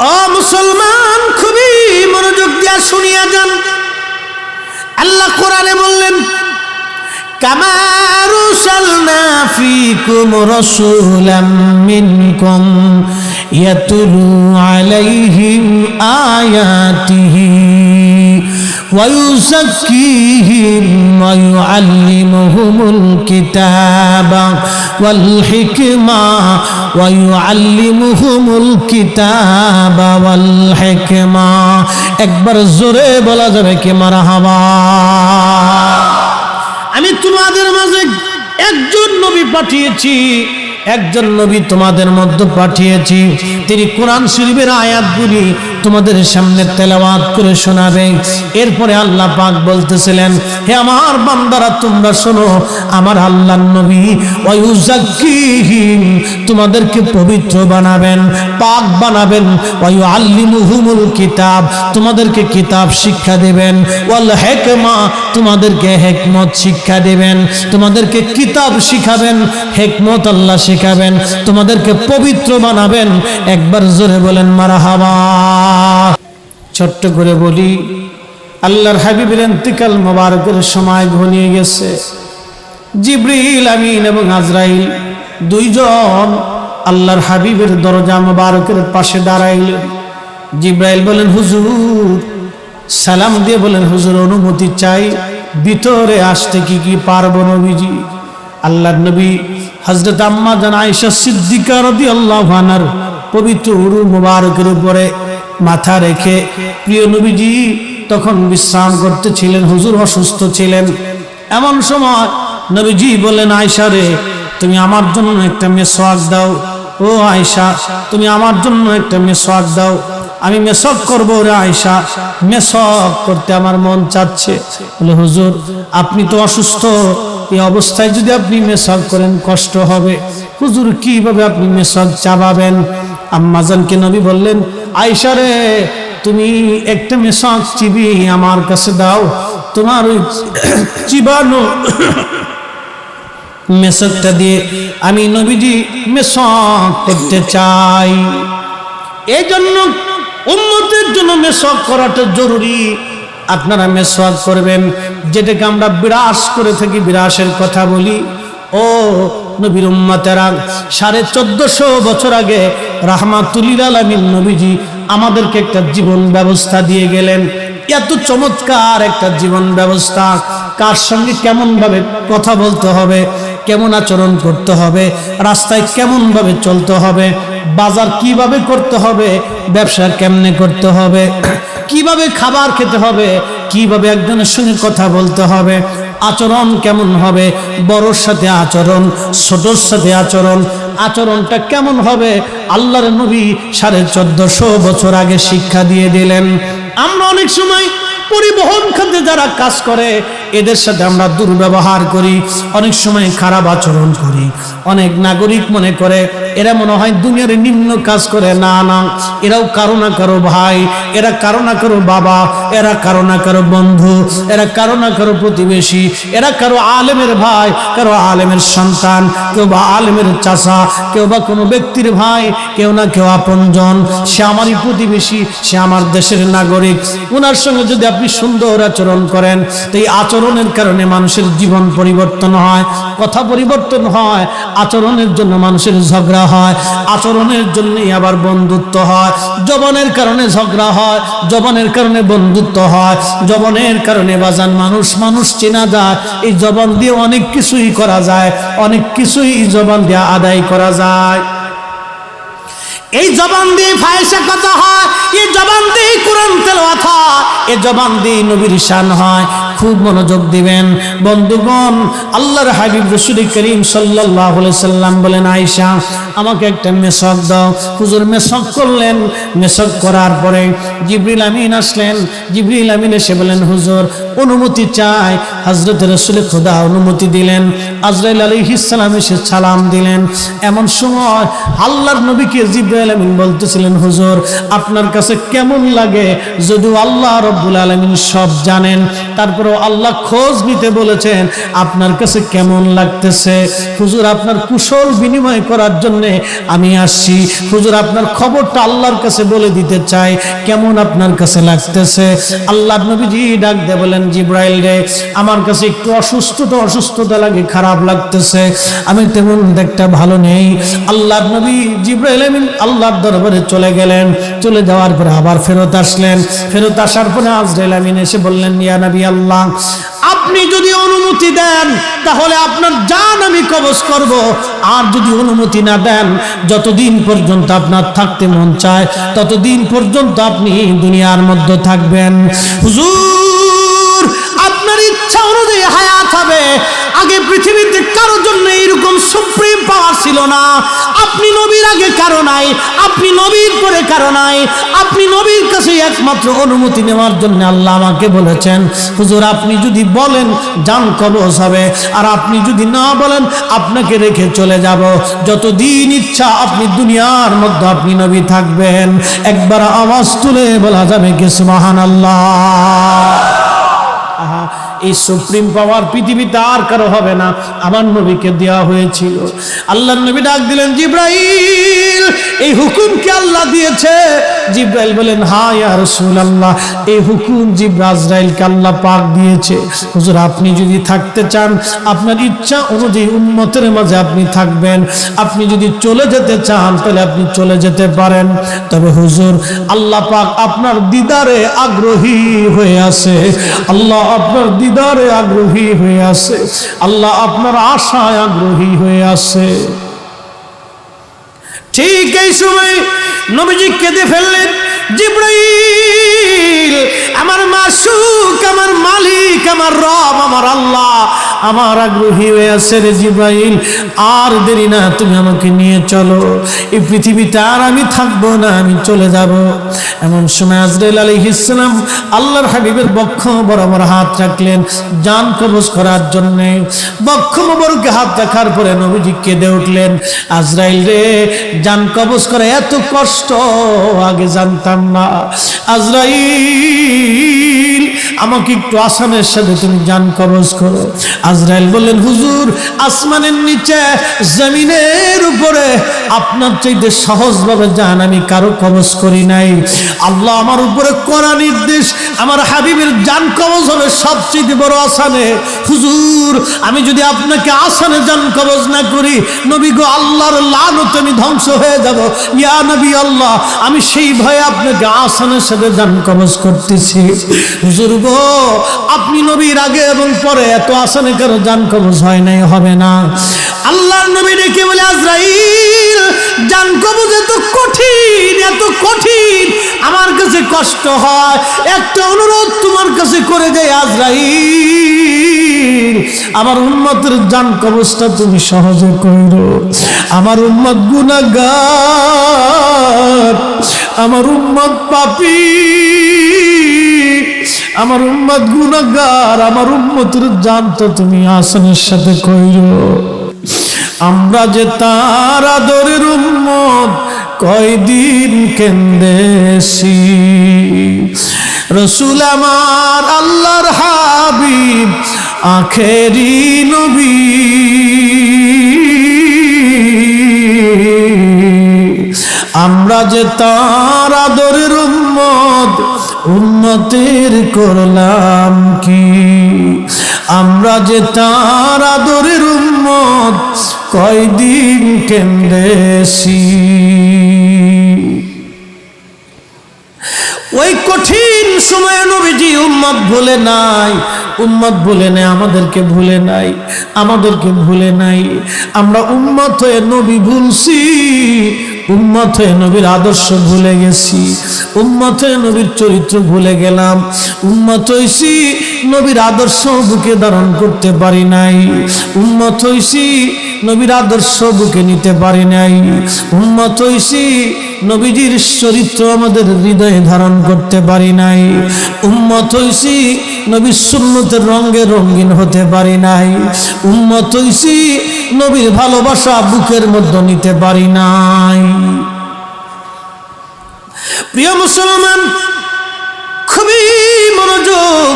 ও মুসলমান, খুবই মনোযোগ দিয়া শুনিয়া যান। আল্লাহ কোরআনে বললেন, কামা আরসালনা ফীকুম রাসূলাম মিনকুম ইয়াতুলু আলাইহিম আয়াতিহি ওয়া ইউযাক্কিহিম ওয়া ইউআল্লিমুহুমুল কিতাবা ওয়াল হিকমা ওয়া ইউআল্লিমুহুমুল কিতাবা ওয়াল হিকমা। একবার জোরে বলা যাবে কি মারহাবা। আমি তোমাদের মাঝে একজন নবী পাঠিয়েছি, একজন নবী তোমাদের মধ্যে পাঠিয়েছি, তিনি কোরআন শরীফের আয়াতগুলি তোমাদের সামনে তেলাওয়াত করে শোনাবে। এরপরে আল্লাহ পাক বলতেছিলেন, হে আমার বান্দারা তোমরা শোনো, আমার আল্লাহর নবী ওয়া ইউযাক্কিহিম তোমাদেরকে পবিত্র বানাবেন, পাক বানাবেন, ওয়া ইউআল্লিমুহুমুল কিতাব তোমাদেরকে কিতাব শিক্ষা দেবেন, ওয়াল হিকমা তোমাদেরকে হিকমত শিক্ষা দেবেন, তোমাদেরকে কিতাব শিখাবেন, হিকমত আল্লাহ শিখাবেন, তোমাদেরকে পবিত্র বানাবেন। একবার জোরে বলেন মারহাবা। ছোট্ট করে বলি, আল্লাহর হাবিবের ইন্তিকাল মোবারকের সময় ঘনিয়ে গেছে। জিবরিল আমিন এবং আজরাইল দুইজন আল্লাহর হাবিবের দরজা মোবারকের পাশে দাঁড়াইলেন। জিবরাইল বলেন, হুজুর, সালাম দিয়ে বলেন, হুজুর অনুমতি চাই, ভিতরে আসতে কি পারবো নবীজি? আল্লাহর নবী হযরত আম্মা জান আয়েশা সিদ্দিকা রাদিয়াল্লাহু আনহার পবিত্র উরু মোবারকের উপরে মাথা রেখে প্রিয় নবীজি তখন বিশ্রাম করতেছিলেন, হুজুর অসুস্থ ছিলেন। এমন সময় নবীজি বললেন, আয়েশা রে, তুমি আমার জন্য একটা মেসওয়াক দাও। ও আয়েশা, তুমি আমার জন্য একটা মেসওয়াক দাও, আমি মেসওয়াক করবো রে আয়েশা, মেসওয়াক করতে আমার মন চাচ্ছে। বলে, হুজুর আপনি তো অসুস্থ, এই অবস্থায় যদি আপনি মেসওয়াক করেন কষ্ট হবে। হুজুর কিভাবে আপনি মেসওয়াক চাবাবেন? আম্মাজানকে নবী বললেন, আয়েশা রে, তুমি একটা মেসওয়াক চিবি আমার কাছে দাও, তোমার ওই চিবানো মেসওয়াকটা দিয়ে আমি নবীজি মেসওয়াক করতে চাই। এই জন্য উম্মতের জন্য মেসওয়াক করাটা জরুরি। আপনারা মেসওয়াক করবেন, যেটাকে আমরা বিরাস করে থাকি, বিরাসের কথা বলি। ও নবীর উম্মতেরা, 1450 বছর আগে রাহমাতুল লিল আলামিন নবীজি আমাদেরকে একটা জীবন ব্যবস্থা দিয়ে গেলেন। এত চমৎকার একটা জীবন ব্যবস্থা, কার সঙ্গে কেমন ভাবে কথা বলতে হবে, কেমন আচরণ করতে হবে, রাস্তায় কেমন ভাবে চলতে হবে, বাজার কিভাবে করতে হবে, ব্যবসা কেমনে করতে হবে, কিভাবে খাবার খেতে হবে, কিভাবে একজনের সঙ্গে কথা বলতে হবে, আচরণ কেমন হবে, বড়র সাথে আচরণ, ছোটর সাথে আচরণ, আচরণটা কেমন হবে, আল্লাহর নবী 1450 বছর আগে শিক্ষা দিয়ে দিলেন। আমরা অনেক সময় পরিবহন খাতে যারা কাজ করে এদের সাথে আমরা দুর্ব্যবহার করি, অনেক সময় খারাপ আচরণ করি। অনেক নাগরিক মনে করে এরা মনে হয় দুনিয়ার নিম্ন কাজ করে। না না, এরাও কারো না কারো ভাই, এরা কারো না কারো বাবা, এরা কারো না কারো বন্ধু, এরা কারো না কারো প্রতিবেশী, এরা কারো আলেমের ভাই, কারো আলেমের সন্তান, কেউ বা আলেমের চাচা, কেউ বা কোনো ব্যক্তির ভাই, কেউ না কেউ আপনজন। সে আমারই প্রতিবেশী, সে আমার দেশের নাগরিক। ওনার সঙ্গে যদি আপনি সুন্দর আচরণ করেন, তো এই আচরণের কারণে মানুষের জীবন পরিবর্তন হয়, কথা পরিবর্তন হয়, আচরণের জন্য মানুষের ঝগড়া হয়, আচরণের জন্যই আবার বন্ধুত্ব হয়, জবানের কারণে ঝগড়া হয়, জবানের কারণে বন্ধুত্ব হয়, জবানের কারণে বাজান মানুষ চেনা যায়। এই জবান দিয়ে অনেক কিছুই করা যায়, অনেক কিছুই জবান দিয়ে আদায় করা যায়। এই জবান দিয়ে ফায়সা কথা হয়, এই জবান দিয়ে কোরআন তেলাওয়াত হয়, এই জবান দিয়ে নবীর শান হয়। খুব মনোযোগ দিবেন বন্ধুগণ। আল্লাহর হাবিব রাসূল করিম সাল্লাল্লাহু আলাইহি সাল্লাম বলেন, আয়েশা আমাকে একটা মেসওয়াক দাও। হুজুর মেসওয়াক করলেন। মেসওয়াক করার পরে জিবরিল আমিন আসলেন। জিবরিল আমিন এসে বলেন, হুজুর অনুমতি চাই। হযরত রাসূল খোদা অনুমতি দিলেন। আজরাইল আলাইহিস সালাম এসে সালাম দিলেন। এমন সময় আল্লাহর নবীকে জিবরাইল আমিন বলতেছিলেন, হুজুর আপনার কাছে কেমন লাগে? যদিও আল্লাহ রাব্বুল আলামিন সব জানেন, তারপর তারপরও আল্লাহ খোঁজ নিতে বলেছেন আপনার কাছে কেমন লাগতেছে। হুজুর আপনার কুশল বিনিময় করার জন্য আমি আসছি, হুজুর আপনার খবরটা আল্লাহর কাছে বলে দিতে চাই, কেমন আপনার কাছে লাগতেছে। আল্লাহর নবীজি ডাক দিয়ে বলেন, জিব্রাইল রে, আমার কাছে একটু অসুস্থতা লাগে, খারাপ লাগতেছে, আমি তেমন দেখতে ভালো নেই। আল্লাহর নবী জিব্রাইল আমিন আল্লাহর দরবারে চলে গেলেন। চলে যাওয়ার পরে আবার ফেরত আসলেন। ফেরত আসার পরে আজরাইল আমিন এসে বললেন, ইয়া নবী আল্লাহ, আপনি যদি অনুমতি দেন তাহলে আপনার জান আমি কবজ করব, আর যদি অনুমতি না দেন, যতদিন পর্যন্ত আপনার থাকতে মন চায় ততদিন পর্যন্ত আপনি দুনিয়ার মধ্যে থাকবেন। হুজুর আপনার ইচ্ছা অনুযায়ী হায়াত হবে। আগে পৃথিবীতে কারো জন্য এরকম সুপ্রিম পাওয়ার ছিল না। আপনি নবীর আগে কারো নাই, আপনি নবীর পরে কারো নাই, আপনি নবীর কাছে একমাত্র অনুমতি নেওয়ার জন্য আল্লাহ আমাকে বলেছেন, হুজুর আপনি যদি বলেন জান কবজ হবে, আর আপনি যদি না বলেন আপনাকে রেখে চলে যাব। যতদিন ইচ্ছা আপনি দুনিয়ার মধ্যে আপনি নবী থাকবেন। একবার আওয়াজ তুলে বলা যাবে কি সুবহানাল্লাহ। এই সুপ্রিম পাওয়ার পৃথিবীতে আর কারো হবে না, আমার নবীকে দেওয়া হয়েছিল। আল্লাহর নবী ডাক দিলেন, জিব্রাইল এই হুকুম কি আল্লাহ দিয়েছে? জিব্রাইল বলেন, হ্যাঁ ইয়া রাসূলুল্লাহ, এই হুকুম জিব্রাইলকে আল্লাহ পাক দিয়েছে। হুজুর আপনি যদি থাকতে চান, আপনার ইচ্ছা অনুযায়ী উম্মতের মাঝে আপনি থাকবেন। আপনি যদি চলে যেতে চান তাহলে আপনি চলে যেতে পারেন। তবে হুজুর আল্লাহ পাক আপনার দিদারে আগ্রহী হয়ে আছে, আল্লাহ আপনার দিদারে আগ্রহী হয়ে আছে, আল্লাহ আপনার আশায় আগ্রহী হয়ে আছে। ঠিক এই সময় নবীজি কেঁদে ফেললেন, জিব্রাইল আমার মাসুক, আমার মালিক, আমার রব, আমার আল্লাহ আমার আগ্রহী হয়ে আছে রে জিব্রাইল, আর দেরি না, তুমি আমাকে নিয়ে চলো, এই পৃথিবীতে আর আমি থাকবো না, আমি চলে যাব। এমন সময় আজরাইল আলাইহিস সালাম আল্লাহর হাবিবের বক্ষ বরাবর হাত রাখলেন জান কবজ করার জন্য। বক্ষ মোবারকে হাত রাখার পরে নবীজি কেঁদে উঠলেন, আজরাইল রে, জান কবজ করা এত কষ্ট আগে জানতাম না। আজরাইল আমাকে একটু আসানের সাথে তুমি জান কবজ করো। আজরাইল বললেন, হুজুর আসমানের নিচে জমিনের উপরে আপনার চাইতে সহজভাবে জান আমি কারো কবজ করি নাই। আল্লাহ আমার উপরে করা নির্দেশ, আমার হাবিবের জান কবজ হবে সবচেয়ে বড় আসানে। হুজুর আমি যদি আপনাকে আসানে জান কবজ না করি, নবী গো আল্লাহর লানত আমি ধ্বংস হয়ে যাব। ইয়া নবী আল্লাহ, আমি সেই ভয়ে আপনাকে আসানের সাথে জান কবজ করতেছি। হুজুর গো আপনি নবীর আগে এবং পরে এত আসানে কারো জান কবজ হয় নাই, হবে না। আল্লাহর নবী ডেকে বলে, আজরাইল জান কবজ এত কঠিন, এত কঠিন, আমার কাছে কষ্ট হয়। একটা অনুরোধ তোমার কাছে করে যাই আজরাইল, আমার উম্মতের জান কবজটা তুমি সহজে কইরো। আমার উম্মত গুনাহগার, আমার উম্মত পাপী, আমার উম্মত গুনাহগার, আমার উম্মতের জান তো তুমি আসানের সাথে কইরো। আমরা যে তার আদরের উম্মত, কয়দিন কেন্দেছি। রসুল আমার আল্লাহর হাবিব, আখেরি নবী, আমরা যে তার আদরের উম্মত, উম্মতের করলাম কি? আমরা যে তার আদরের উম্মত, কয়দিন কেন্দেছি। ওই কঠিন সময়ে নবীজি উম্মত ভুলে নাই, উম্মত ভুলে নাই, আমাদেরকে ভুলে নাই, আমাদেরকে ভুলে নাই। আমরা উম্মত হয়ে নবী ভুলছি, উম্মত হয়ে নবীর আদর্শ ভুলে গেছি, উম্মত হয়ে নবীর চরিত্র ভুলে গেলাম, উম্মত হইছি নবীর আদর্শ বুকে ধারণ করতে পারি নাই, উম্মত হইছি নবীর আদর্শ বুকে নিতে পারি নাই, উম্মত হইছি নবীজির চরিত্র আমাদের হৃদয়ে ধারণ করতে পারি নাই, উম্মত হইছি নবীর সুন্নতের রঙে রঙিন হতে পারি নাই, উম্মত হইছি নবীর ভালোবাসা বুকের মধ্যে নিতে পারি নাই। প্রিয় মুসলমান, খুবই মনোযোগ।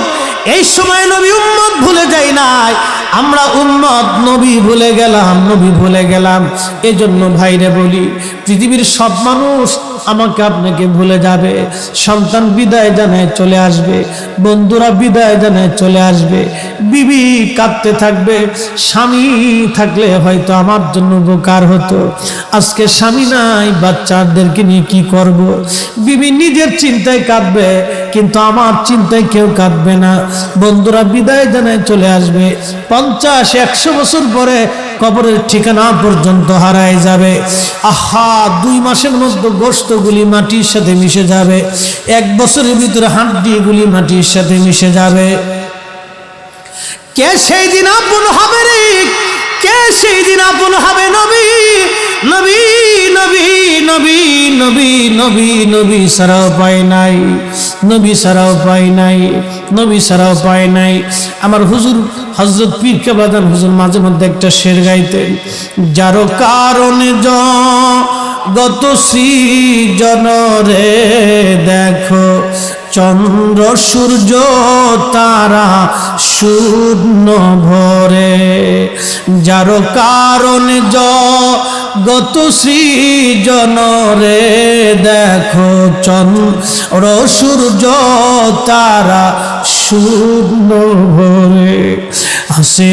এই সময় নবী উম্মত ভুলে যায় নাই, আমরা উম্মত নবী ভুলে গেলাম, নবী ভুলে গেলাম। এজন্য ভাইরে বলি, পৃথিবীর সব মানুষ আমাকে আপনাকে ভুলে যাবে, সন্তান বিদায় জানায় চলে আসবে, বন্ধুরা বিদায় জানায় চলে আসবে, বিবি কাঁদতে থাকবে। স্বামী থাকলে হয়তো আমার জন্য উপকার হতো, আজকে স্বামী নাই, বাচ্চাদেরকে নিয়ে কি করব? বিবি নিজের চিন্তায় কাঁদবে, কিন্তু আমার চিন্তায় কেউ কাঁদবে না। বন্ধুরা বিদায় জানায় চলে আসবে, 50-100 বছর পরে কবরের ঠিকানা পর্যন্ত হারায় যাবে। আহা, 2 মাসের মধ্যে গোশতগুলি মাটির সাথে মিশে যাবে, 1 বছরের ভিতরে হাড্ডিগুলি মাটির সাথে মিশে যাবে। কে সেই দিন আপন হবে রে? কে সেই দিন আপন হবে? নবী নবী নবী নবী নবী নবী নবী সারা উপায় নাই, নবী সারা উপায় নাই, নবী সারা উপায় নাই। আমার হুজুর হযরত পীর কেবলাদান হুজুর মাঝে মধ্যে একটা শের গাইতেন, যার কারণে গত সৃজন রে দেখো, চন্দ্র সূর্য তারা শূন্য ভরে, যার কারণে গত সৃজন রে দেখো, চন্দ্র সূর্য তারা শূন্য ভরে, হাসে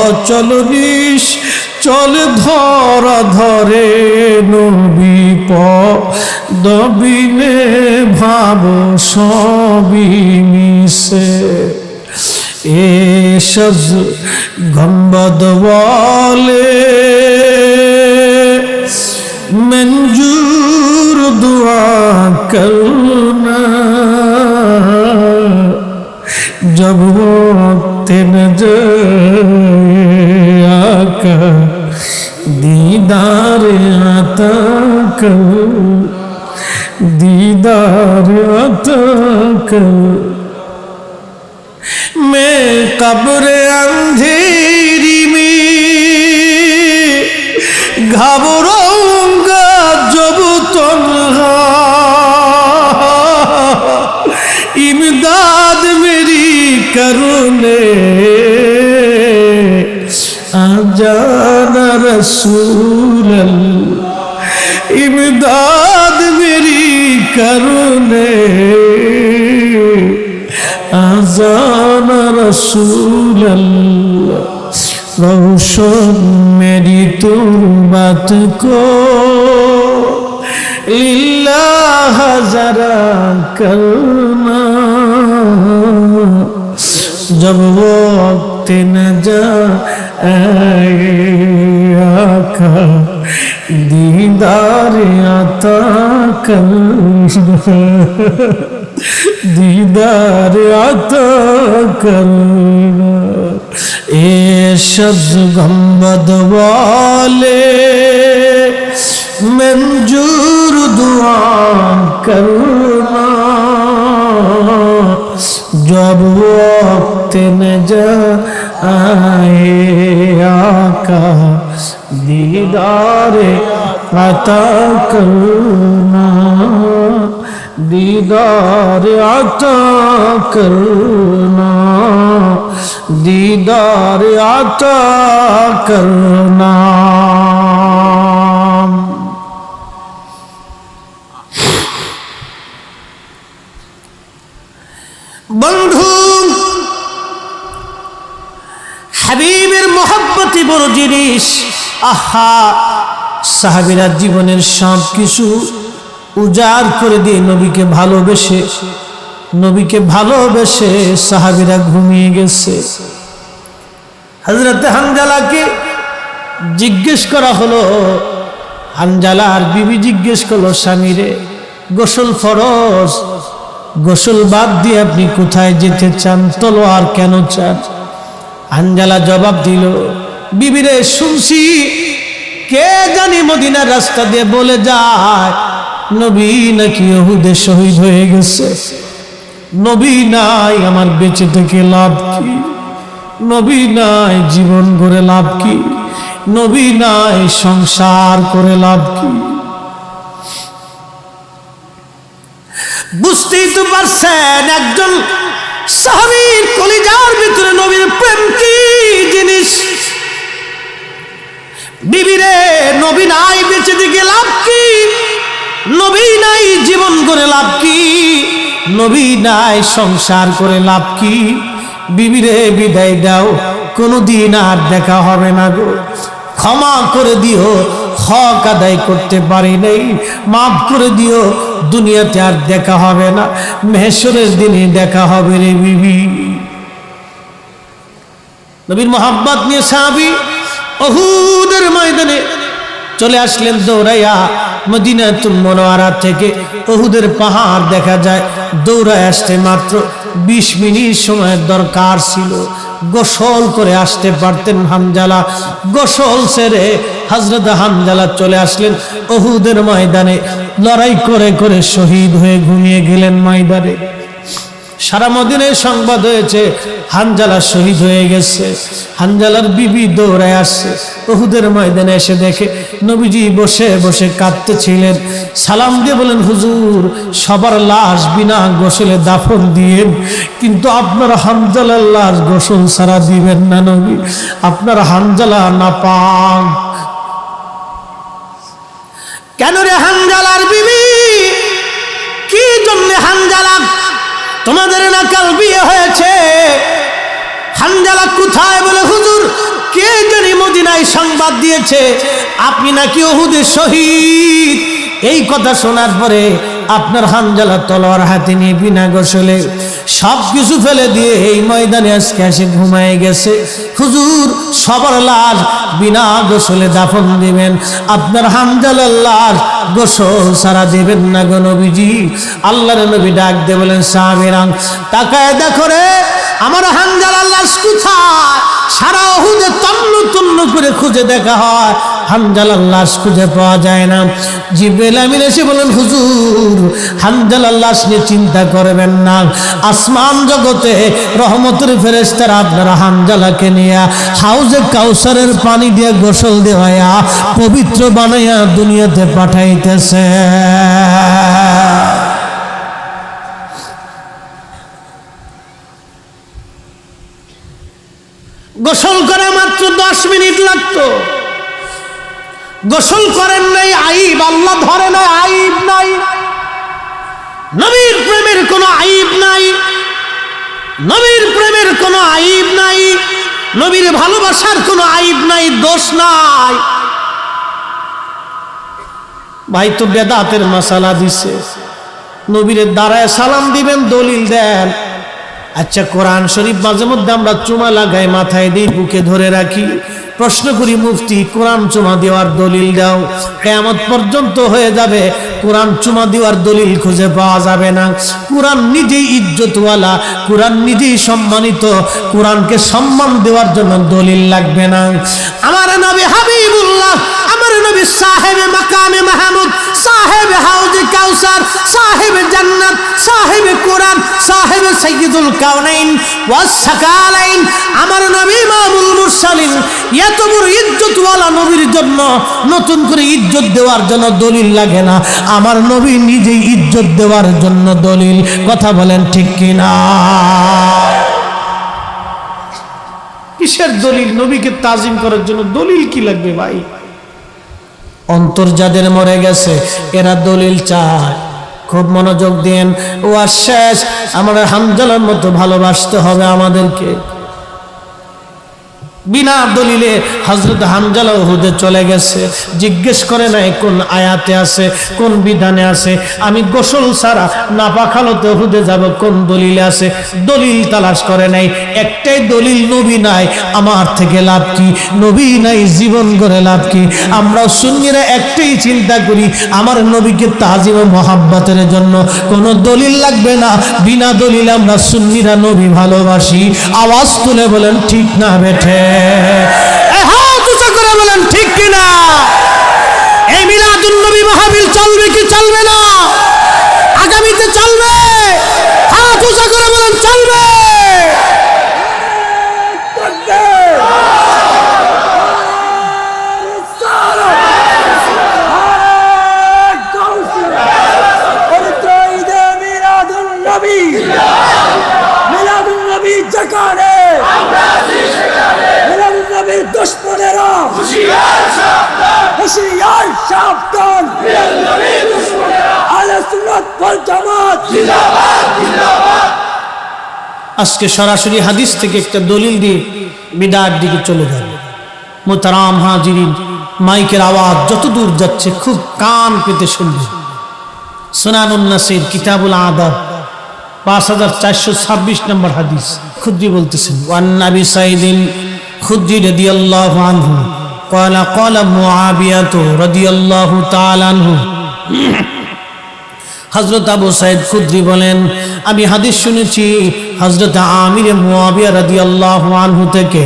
অচল নিশ চল ধরা ধরে, নবী পদবিনে ভাব সবই মিশে। এসব গম্বদ বলে মঞ্জুর দুয়া করনা, जब वक्त न जाए आका दीदार आता कर, दीदार आता कर। मैं कब्र अंधेरी में घबराऊंगा जब तन्हा, इमदाद मेरी करुणे आजाना रसूल अल्लाह, इमदाद मेरी करुणे आजाना रसूल अल्लाह। रोशन मेरी तुरबत को लिल्लाह जरा करना, जब वक्त न जाए आका दीदार आता करना, दीदार आता करना। ए शब्द गम्बद वाले मंजूर दुआ करना, जब वक्त न जाए आका दीदार अता करना, दीदार अता करना, दीदार अता करना। বন্ধু, হাবিবের মহব্বতই বড় জিনিস। আহা, সাহাবীরা জীবনের সব কিছু উজাড় করে দিয়ে নবীকে ভালোবেসে, নবীকে ভালোবেসে সাহাবীরা ঘুমিয়ে গেছে। হযরত হানজালাকে জিজ্ঞেস করা হলো, হানজালার বিবি জিজ্ঞেস করলো স্বামীরে, গোসল ফরজ, গোসল বাদ দিয়ে আপনি কোথায় যেতে চান, তলোয়ার কেন চান? হানজালা জবাব দিল, বিবিরে শুনছি কে জানি মদিনার রাস্তা দিয়ে বলে যায় নবী নাকি উহুদে শহীদ হয়ে গেছে। নবী নাই, আমার বেঁচে থেকে লাভ কি? নবী নাই, জীবন গড়ে লাভ কি? নবী নাই, সংসার করে লাভ কি? বুঝতেই তো পারছেন একজন সাহাবীর কলিজার ভিতরে নবীর প্রেম কি জিনিস। বিবিরে নবী নাই বেঁচে দিকে লাভ কি, নবী নাই জীবন করে লাভ কি, নবী নাই সংসার করে লাভ কি। বিবিরে বিদায় দাও, কোনদিন আর দেখা হবে না গো, ক্ষমা করে দিও, হক আদায় করতে পারি নাই, মাফ করে দিও, দুনিয়াতে আর দেখা হবে না, মেহশরের দিনে দেখা হবে রে বিবি। নবীর মোহাব্বত নিয়ে সাহাবী উহুদের ময়দানে চলে আসলেন দৌড়াইয়া। মদিনাতুল মুনাওয়ারা থেকে উহুদের পাহাড় দেখা যায়। দৌড়ায় আসতে মাত্র 20 মিনিট সময়ের দরকার ছিল। গোসল করে আসতে পারতেন হানজালা। গোসল সেরে হযরত হানজালা চলে আসলেন উহুদের ময়দানে। লড়াই করে করে শহীদ হয়ে ঘুমিয়ে গেলেন ময়দানে। সারা মদিনায় সংবাদ হয়েছে হানজালা শহীদ হয়ে গেছে। হানজালার বিবি দৌড়ায় আসছে, উহুদের ময়দানে এসে দেখে নবীজি বসে বসে কাঁদতেছিলেন। সালাম দিয়ে বলেন, হুজুর সবার লাশ বিনা গোসলে দাফন দিয়েন, কিন্তু আপনার হানজালার লাশ গোসল ছাড়া দিবেন না নবী, আপনার হানজালা নাপাক। কেন রে হানজালার বিবি, কি জন্য হানজালা তোমাদের না কাল বিয়ে হয়েছে? হানজালা কোথায়? বলে হুজুর কে জানি মদিনায় সংবাদ দিয়েছে আপনি নাকি উহুদের শহীদ। এই কথা শোনার পরে আপনার হানজালা তলোয়ার হাতে নিয়ে বিনা গোসলে সব কিছু ফেলে দিয়ে এই ময়দানে আজকে এসে ঘুমায় গেছে। হুজুর সবার লাশ বিনা গোসলে দাফন দিবেন, আপনার হানজালার লাশ গোসল সারা দিবেন না গো নবীজি। আল্লাহর নবী ডাক দিয়ে বলেন, সাহাবীরা তাকায় দেখো রে আমার হানজালার লাশ কোথায়? সারা উহুদে তন্ন তন্ন করে খুঁজে দেখা হয়, হানজালার লাশ খুঁজে পাওয়া যায় না। জিবরাইল আমিন এসে বলেন, হুজুর হানজালার লাশ নিয়ে চিন্তা করবেন না, আসমান জগতে রহমতের ফেরেশতারা আপনার হানজালাকে নিয়ে হাউজে কাউসারের পানি দিয়ে গোসল দেওয়া পবিত্র বানাইয়া দুনিয়াতে পাঠাইতেছে। গোসল করা মাত্র 10 মিনিট লাগতো। গোসল করেন নাই আইব, আল্লাহ ধরে নাই, আইব নাই। নবীর প্রেমের কোনো আইব নাই, নবীর প্রেমের কোনো আইব নাই, নবীর ভালোবাসার কোনো আইব নাই, দোষ নাই। ভাই তো বেদাতের মাসালা দিছে, নবীর দাঁড়ায় সালাম দিবেন, দলিল দেন। আচ্ছা কোরআন শরীফ মাঝে মধ্যে আমরা চুমা লাগাই, মাথায় দিই, বুকে ধরে রাখি। প্রশ্ন করি মুফতি, কোরআন চুমা দেওয়ার দলিল দাও। কিয়ামত পর্যন্ত হয়ে যাবে, কোরআন চুমা দেওয়ার দলিল খুঁজে পাওয়া যাবে না। কোরআন নিজেই ইজ্জতওয়ালা, কোরআন নিজেই সম্মানিত, কোরআনকে সম্মান দেওয়ার জন্য দলিল লাগবে না। আমার নবী হাবিবুল্লাহ, আমার নবী সাহেবে মাকামে মাহমুদ, সাহেবে হাউজে কাউসার, সাহেবে জান্নাত, সাহেবে কোরআন, সাহেবে সাইয়্যিদুল কাউনাইন ওয়াস সাকালাইন, আমার নবী ইমামুল মুরসালিন। এত বড় ইজ্জতওয়ালা নবীর জন্য নতুন করে ইজ্জত দেওয়ার জন্য দলিল লাগে না, আমার নবী নিজেই ইজ্জত দেওয়ার জন্য দলিল। কথা বলেন ঠিক কিনা? কিসের দলিল? নবীকে তাজিম করার জন্য দলিল কি লাগবে ভাই? অন্তর যাদের মরে গেছে এরা দলিল চায়। খুব মনোযোগ দেন, ওয়াজ শেষ। আমাদের হানজালার মতো ভালোবাসতে হবে আমাদেরকে। বিনা দলিলে হযরত হানজালা উহুদে চলে গেছে, জিজ্ঞেস করে নাই কোন আয়াতে আছে, কোন বিধানে আছে, আমি গোসল ছাড়া নাপাক হালতে উহুদে যাব, কোন দলিলে আছে? দলিল তালাশ করে নাই। একটাই দলিল, নবী নাই, আমার থেকে লাভ কি? নবী নাই, জীবন গড়ে লাভ কি? আমরা সুন্নিরা একটাই চিন্তা করি, আমার নবীকে তাজিম ও মহাব্বতের জন্য কোনো দলিল লাগবে না। বিনা দলিলে আমরা সুন্নিরা নবী ভালোবাসি। আওয়াজ তুলে বলেন ঠিক না বেঠে? হাত উঁচা করে বলেন ঠিক কিনা? এই মিলাদুন নবী মাহফিল চলবে কি চলবে না? আগামীতে চলবে? হাত উঁচা করে বলেন চলবে। হুশিয়ার সাবধান আহলে সুন্নাত ওয়াল জামাত আজকে সরাসরি হাদিস থেকে একটা দলিল দিয়ে বিদআর দিকে চলে গেল। মুহতারাম হাজিরিন, মাইকের আওয়াজ যত দূর যাচ্ছে খুব কান পেতে শুনবেন। সুনানুন নাসির কিতাবুল আদাব 5426 নম্বর হাদিস। খুদ্রি বলতেছেন, ওয়ান নাবি সাইদিন খুদ্রি রাদিয়াল্লাহু আনহু ক্বালা ক্বালা মুআবিয়া রাদিয়াল্লাহু তাআলা আনহু। হযরত আবু সাইদ খুদ্রি বলেন, আমি হাদিস শুনেছি হযরত আমির মুআবিয়া রাদিয়াল্লাহু আনহু থেকে।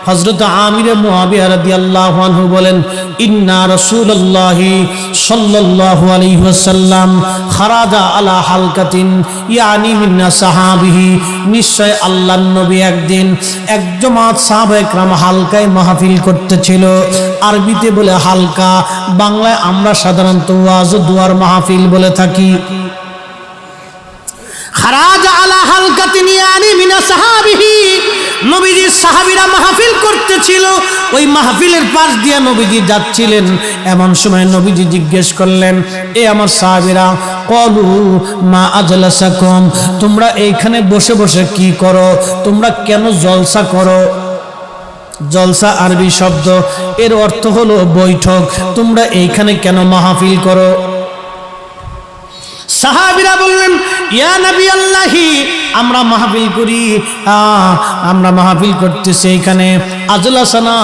হযরত আমির মুআবিয়া রাদিয়াল্লাহু আনহু বলেন, ইন্না রাসূলুল্লাহি সাল্লাল্লাহু আলাইহি ওয়াসাল্লাম খারাজা আলা হালকাতিন ইয়ানি মিন সাহাবিহি। নিশ্চয় আল্লাহর নবী একদিন এক জামাত সাহাবায়ে কেরাম হালকায় মাহফিল করতেছিল। আরবিতে বলে হালকা, বাংলায় আমরা সাধারণত ওয়াজ ও দুয়ার মাহফিল বলে থাকি। খারাজা আলা হালকাতিন ইয়ানি মিন সাহাবিহি, নবীজির সাহাবীরা মাহফিল করতেছিল। ওই মাহফিলের পাশ দিয়ে নবীজি যাচ্ছিলেন। এমন সময় নবীজি জিজ্ঞেস করলেন, এ আমার সাহাবীরা, ক্বালু মা আজলাসাকুম, তোমরা এইখানে বসে বসে কি করো? তোমরা কেন জলসা করো? জলসা আরবি শব্দ, এর অর্থ হলো বৈঠক। তোমরা এইখানে কেন মাহফিল করো? সাহাবীরা বললেন, ইয়া নবী আল্লাহি, আমরা মাহফিল করি, আমরা মাহফিল করতেছি এখানে। আজলাসানা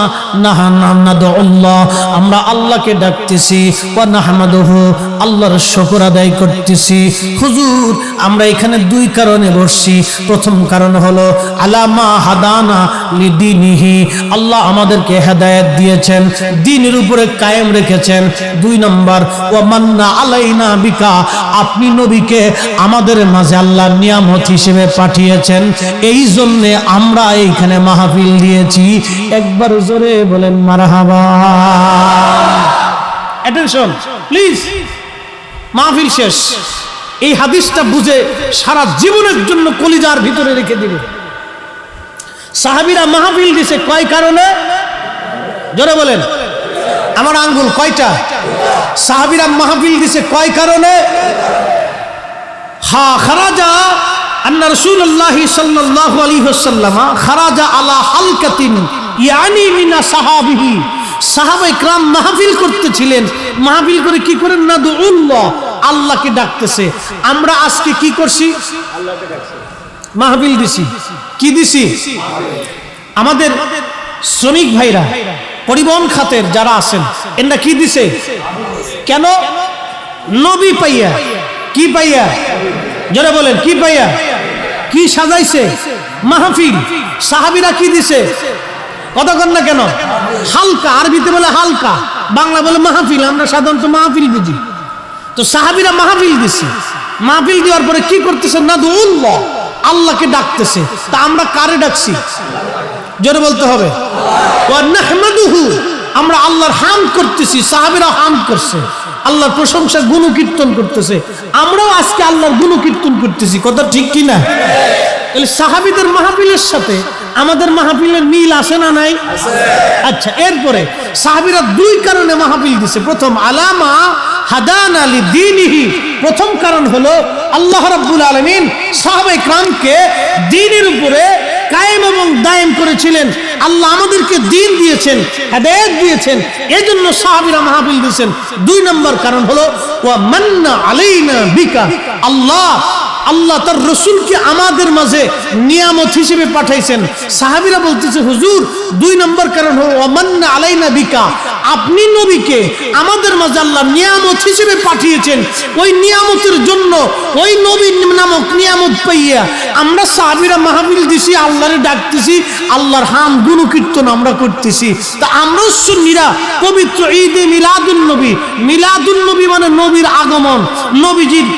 নাহানাদুল্লাহ, আমরা আল্লাহকে ডাকতেছি। ওয়া নাহমাদুহু, আল্লাহর শুকর আদায় করতেছি। হুজুর, আমরা এখানে দুই কারণে বসছি। প্রথম কারণ হলো আলামা হাদানা লিদিনিহি, আল্লাহ আমাদেরকে হেদায়েত দিয়েছেন, দ্বীনের উপরে কায়েম রেখেছেন। দুই নম্বর, ওয়া মান্না আলাইনা বিকা, আপনি নবীকে আমাদের মাঝে আল্লাহর নিয়ামত হিসেবে পাঠিয়েছেন, এই জন্য আমরা এইখানে মাহফিল দিয়েছি। একবার জোরে বলেন মারহাবা। অ্যাটেনশন প্লিজ, মাহফিল শেষ। এই হাদিসটা বুঝে সারা জীবনের জন্য কলিজার ভিতরে রেখে দিবে। সাহাবীরা মাহফিল দিছে কয় কারণে? জোরে বলেন, আমার আঙ্গুল কয়টা? সাহাবীরা মাহফিল দিছে কয় কারণে? খারাজা আন্না রাসূলুল্লাহি সাল্লাল্লাহু আলাইহি ওয়াসাল্লাম খারাজা আলা হালকাতিন ইয়ানি মিন সাহাবিহি, সাহাবায়ে کرام মাহফিল করতেছিলেন। মাহফিল করে কি করেন? নাদুল্লাহ, আল্লাহকে ডাকতেছে। আমরা আজকে কি করছি? আল্লাহকে ডাকছি, মাহফিল দিছি। কি দিছি? আমাদের শ্রমিক ভাইরা, পরিবহন খাতের যারা আছেন, এরা কি দিছে? কেন? নবী পাইয়া। কি পাইয়া? জোরে বলেন, কি পাইয়া? কি সাজাইছে? মাহফিল। সাহাবীরা কি দিছে? কথা কন না কেন? হালকা, আরবিতে বলে হালকা, বাংলা বলে মাহফিল। আমরা সাধারণত মাহফিল বুঝি। তো সাহাবীরা মাহফিল দিছে। মাহফিল দেওয়ার পরে কি করতেছে? নাদুল্লাহ, আল্লাহকে ডাকতেছে। তা আমরা কারে ডাকছি? জোরে বলতে হবে। ওয়া নাহমাদুহু, আমরা আল্লাহর হামদ করতেছি। সাহাবীরা হামদ করছে, আল্লাহর প্রশংসা গুণকীর্তন করতেছে। আমরাও আজকে আল্লাহর গুণকীর্তন করতেছি। কথা ঠিক কি না? তাহলে সাহাবীদের মাহফিলের সাথে আমাদের মাহফিলের মিল আছে না নাই? আচ্ছা, এরপরে সাহাবীরা দুই কারণে মাহফিল দিছে। প্রথম, আলামা হাদানা লিদ্দীনিহি, প্রথম কারণ হলো আল্লাহ রাব্বুল আলামিন সাহাবায়ে کرامকে দ্বীনের উপরে কায়েম এবং দায়েম করেছিলেন। আল্লাহ আমাদেরকে দ্বীন দিয়েছেন, হেদায়েত দিয়েছেন, এজন্য সাহাবীরা মাহফিল দিয়েছেন। দুই নম্বর কারণ হলো ওয়া মান্না আলাইনা বিকা, আল্লাহ তার রাসূলকে আমাদের মাঝে নিয়ামত হিসেবে পাঠাইছেন। সাহাবীরা বলতেছে, হুজুর, দুই নম্বর কারণ হলো ওয়া মান্না আলাইনা বিকা, আপনি নবীকে আমাদের মাঝে আল্লাহ নিয়ামত হিসেবে পাঠিয়েছেন। ওই নিয়ামতের জন্য, ওই নবী নামক নিয়ামত পাইয়া আমরা সাহাবীরা মাহফিল দিছি, আল্লাহরে ডাকতেছি, আল্লাহর হাম গুণকীর্তন আমরা করতেছি। তা আমরা সুন্নিরা পবিত্র ঈদে মিলাদুন নবী, মিলাদুন নবী মানে নবীর আগমন, নবীজির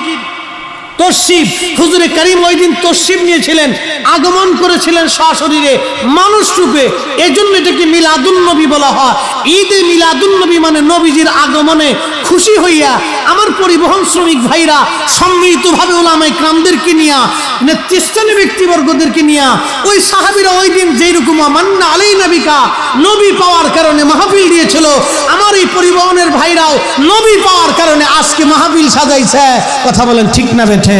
তশরিফ, হুজুরে কারীম ওই দিন তশরিফ নিয়েছিলেন, আগমন করেছিলেন সশরীরে মানুষ রূপে। এজন্য এটাকে মিলাদুন নবী বলা হয়। ঈদে মিলাদুন নবী মানে নবীজির আগমনে খুশি হইয়া আমার পরিবহন শ্রমিক ভাইরা সম্মিলিতভাবে উলামায়ে কেরামদেরকে নিয়া নেতৃস্থানীয় ব্যক্তিবর্গদেরকে নিয়া ওই সাহাবীরা ওই দিন যেরকম মান্না আলাইনা বিকা নবী পাওয়ার কারণে মাহফিল দিয়েছিল, আমার এই পরিবহনের ভাইরাও নবী পাওয়ার কারণে আজকে মাহফিল সাজাইছে। কথা বলেন ঠিক না বেঠে?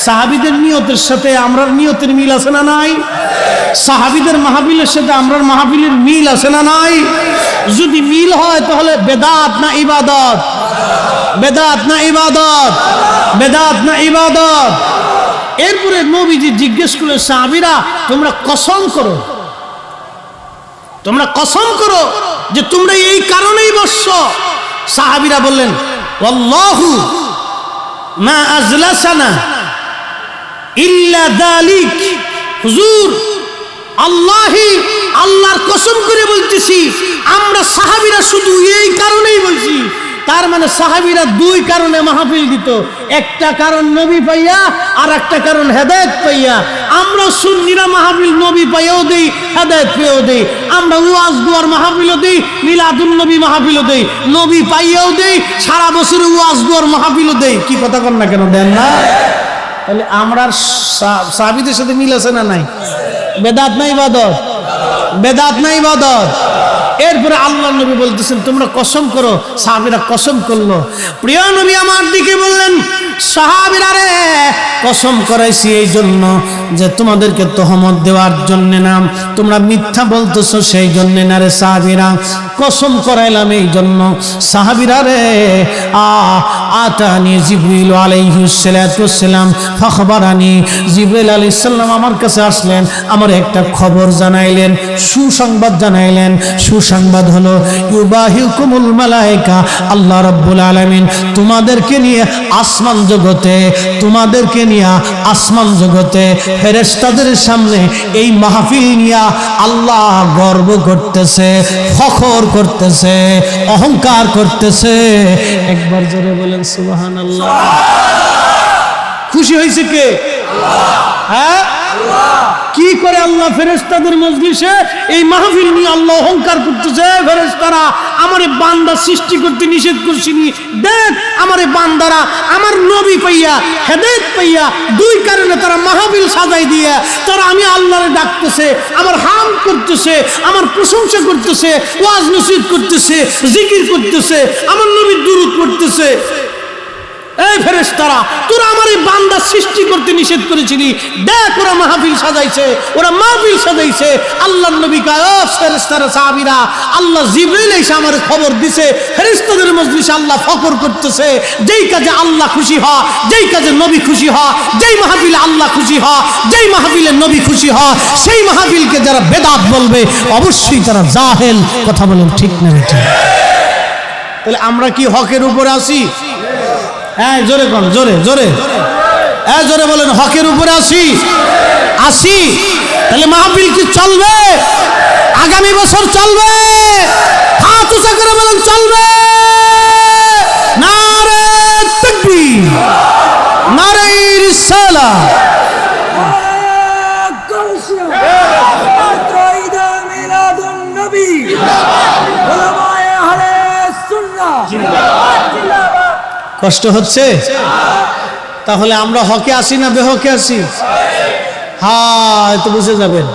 সাহাবীদের নিয়তের সাথে আমরার নিয়তের মিল আছে না নাই? সাহাবীদের মাহফিলের সাথে আমরার মাহফিলের মিল আছে না নাই? যদি মিল হয় তাহলে বেদাত না ইবাদত? বেদাত না ইবাদত? বেদাত না ইবাদত? এরপরে নবীজি জিজ্ঞেস করলেন, সাহাবীরা তোমরা কসম করো, তোমরা কসম করো যে তোমরা এই কারণেই বসছো। সাহাবীরা বললেন, ওয়াল্লাহু মা আজলাসানা ইল্লা যালিক। হুজুর, আল্লাহি, আল্লাহর কসম করে বলতেছি আমরা সাহাবীরা শুধু এই কারণেই বলছি। তার মানে সাহাবীরা দুই কারণে মাহফিল দিত, একটা কারণ নবী পাইয়া আর একটা কারণ হেদায়েত পাইয়া। আমরা সুন্নিরা মাহফিল নবী পাইয়াও দেই, হেদায়েত পেয়েও দেই। আমরা ওয়াজ দুয়ার মাহফিলও দেই, মিলাদুন নবী মাহফিলও দেই, নবী পাইয়াও দেই, সারা বছর ওয়াজ দুয়ার মাহফিলও দেই। কি কথা কন না কেন, দেন না? তাহলে আমরা সাহাবীদের সাথে মিল আছে না নাই? বেদাত না ইবাদত? বেদাত না ইবাদত? এরপরে আল্লাহ নবী বলতেছেন তোমরা কসম করো। সাহাবীরা কসম করলো। প্রিয় নবী আমার দিকে বললেন, সাহাবীরা রে, কসম করাইছি এই জন্য যে তোমাদেরকে তহমত দেওয়ার জন্য না, তোমরা মিথ্যা বলতেছো সেই জন্য না রে সাহাবীরা, কসম করাইলাম এই জন্য। সাহাবীরা রে, আতানি জিবরিল আলাইহিস সালাতু ওয়াসসালাম ফাখবারানি। জিবরিল আলাইহিস সালাম আমার কাছে আসলেন, আমার একটা খবর জানাইলেন, সুসংবাদ জানাইলেন। সুসংবাদ হলো ইউবাহিকুমুল মালায়েকা, আল্লাহ রাব্বুল আলামিন তোমাদেরকে নিয়ে আসমান জগতে, তোমাদেরকে নিয়ে আসমান জগতে ফেরেশতাদের সামনে এই মাহফিল নিয়ে আল্লাহ গর্ব করতেছে, ফখর করতেছে, অহংকার করতেছে। একবার জোরে বলেন সুবহানাল্লাহ। খুশি হয়েছে কে? হ্যাঁ, কি করে আল্লাহ ফেরেশতাদের মজলিসে এই মাহফিল নিয়ে আল্লাহ অহংকার করতেছে। ফেরেশতারা আমারে বান্দা সৃষ্টি করতে নিষেধ করছিনি, দেখ আমারে বান্দারা আমার নবী পাইয়া হেদায়েত পাইয়া দুই কারণে তারা মাহফিল সাজাই দিয়ে তারা আমি আল্লাহরে ডাকতেছে, আমার হাম করতেছে, আমার প্রশংসা করতেছে, ওয়াজ নসিহত করতেছে, জিকির করতেছে, আমার নবীর দুরূদ পড়তেছে। এই ফেরেশতারা, তোরা আমার এই বান্দা সৃষ্টি করতে নিষেধ করেছিলি, দেখ ওরা মাহফিল সাজাইছে, ওরা মাহফিল সাজাইছে। আল্লাহর নবী কয়, ও ফেরেশতারা, সাহাবীরা, আল্লাহ জিবরিল এসে আমার খবর দিছে ফেরেশতাদের মজলিসে আল্লাহ ফখর করতেছে। যেই কাজে আল্লাহ খুশি হয়, যেই কাজে নবী খুশি হয়, যেই মাহফিলে আল্লাহ খুশি হয়, যেই মাহফিলে নবী খুশি হয়, সেই মাহফিলকে যারা বেদাত বলবে অবশ্যই তারা জাহেল। কথা বলেন ঠিক না ঠিক? তাহলে আমরা কি হকের উপরে আছি? হ্যাঁ, জোরে কোন, জোরে জোরে, হ্যাঁ জোরে বলেন, হকের উপরে আসি? আসি। তাহলে মাহফিল কি চলবে? আগামী বছর চলবে? হাত উঁচা করে বলেন চলবে। নারে তাকবীর, নারে রিসালাহ। মিলাদুন নবী, উলামায়ে আহলে সুন্নাহ। কষ্ট হচ্ছে? তাহলে আমরা হকে আসি না বেহকে আসি? হ্যাঁ, তো বুঝে যাবেন।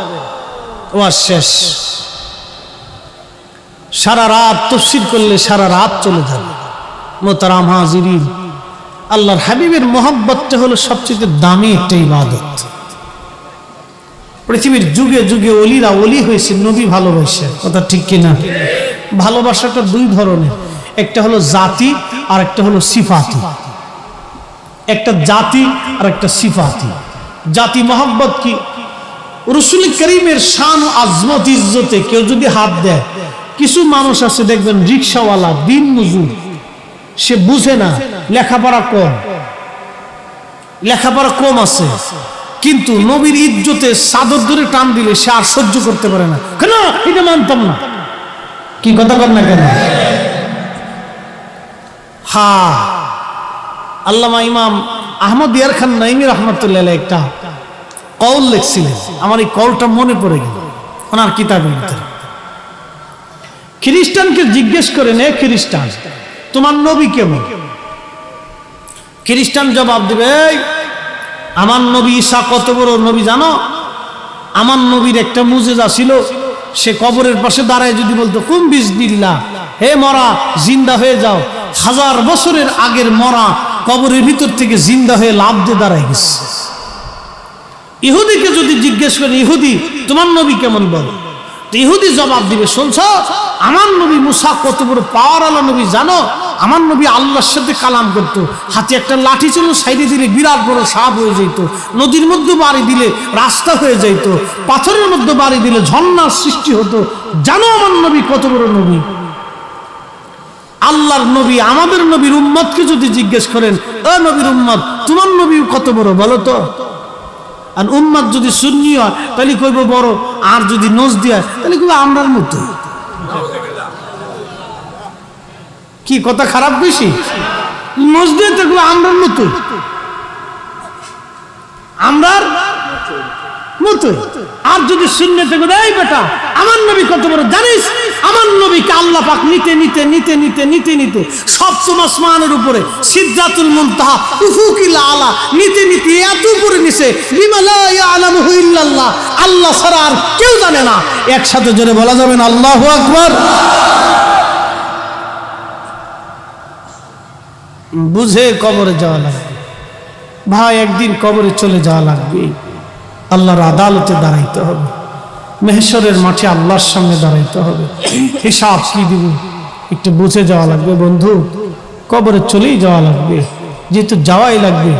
ওয়াজ শেষ, সারা রাত তাফসীর করলে সারা রাত চলে যাবে। মোহতারাম হাজিরিন, আল্লাহর হাবিবের মহব্বতটা হলো সবচেয়ে দামি একটা ইবাদত। পৃথিবীর যুগে যুগে ওলিরা ওলি হয়েছে নবী ভালোবাসে। কথা ঠিক কিনা? ভালোবাসাটা দুই ধরনের, একটা হলো জাতি আর একটা হলো সিফাতি। একটা জাতি আর একটা সিফাতি। জাতি মহব্বত কি? রাসূল করিমের শান ও আজমত ইজ্জতে কেউ যদি হাত দেয়, কিছু মানুষ আছে দেখবেন রিকশাওয়ালা, দিন মজুর, সে বুঝে না, লেখাপড়া কম, লেখাপড়া কম আছে, কিন্তু নবীর ইজ্জতে চাদর ধরে টান দিলে সে আর সহ্য করতে পারে না। কেন? এটা মানতাম না। কি কথা কর না কেন? হ্যাঁ, আল্লামা ইমাম আহমদ ইয়ার খান নাইমি রহমতুল্লাহ আলাইহি একটা কওল লিখছিলেন, আমার এই কওলটা মনে পড়ে গেল ওনার কিতাবের ভিতরে। খ্রিস্টানকে জিজ্ঞেস করেন, এ খ্রিস্টান, তোমার নবী কেমন? খ্রিস্টান জবাব দেবে, এই আমার নবী ঈসা কত বড় নবী জানো? আমার নবীর একটা মুজিজা ছিল, সে কবরের পাশে দাঁড়ায় যদি বলতো কুম বিসমিল্লাহ, হে মরা জিন্দা হয়ে যাও, 1000 বছরের আগের মরা কবরের ভিতর থেকে জিন্দা হয়ে লাফ দিয়ে দাঁড়ায় গেছে। ইহুদিকে যদি জিজ্ঞেস করেন, ইহুদি তোমার নবী কেমন বলো, তো ইহুদি জবাব দিবে, শুনছ আমার নবী মুসা কত বড় পাওয়ার আলা নবী জানো? আমার নবী আল্লাহর সাথে কালাম করত, হাতে একটা লাঠি ছিল, সাইডে দিলে বিরাট বড় সাপ হয়ে যেত, নদীর মধ্যে বাড়ি দিলে রাস্তা হয়ে যেত, পাথরের মধ্যে বাড়ি দিলে ঝর্ণার সৃষ্টি হতো। জানো আমার নবী কত বড় নবী? আল্লাহর নবী আমাদের নবীর উম্মতকে যদি জিজ্ঞেস করেন, ও নবীর উম্মত তোমার নবী কত বড় বলো তো? আর উম্মত যদি সুন্নি হয় তাহলে কইব বড়, আর যদি নজদি হয় তাহলে কইব আমরার মতো। কি কথা খারাপ বেশি? নজদি তো কইব আমরার মতো, আমরার মতো। আর যদি সুন্নিতে কইব এই বেটা আমার নবী কত বড় জানিস? আমার নবীকে আল্লাহ পাক নিতে নিতে নিতে নিতে নিতে নিতে সপ্তম আসমানের উপরে সিদরাতুল মুনতাহা উফুকিল আলা নিতে নিতে এত উপরে নিছে, বিমা লা ইয়ালামুহু ইল্লাল্লাহ, আল্লাহ ছাড়া আর কেউ জানে না। একসাথে জোরে বলা যাবে না আল্লাহু আকবার? বুঝে কবরে যাওয়া লাগবে ভাই, একদিন কবরে চলে যাওয়া লাগবে, আল্লাহর আদালতে দাঁড়াইতে হবে, মেহশরের মাঠে আল্লাহর সামনে দাঁড়াইতে হবে, হিসাব কি দিব একটু বুঝে যাওয়া লাগবে বন্ধু। কবরে চলেই যাওয়া লাগবে, যেহেতু যাওয়াই লাগবে,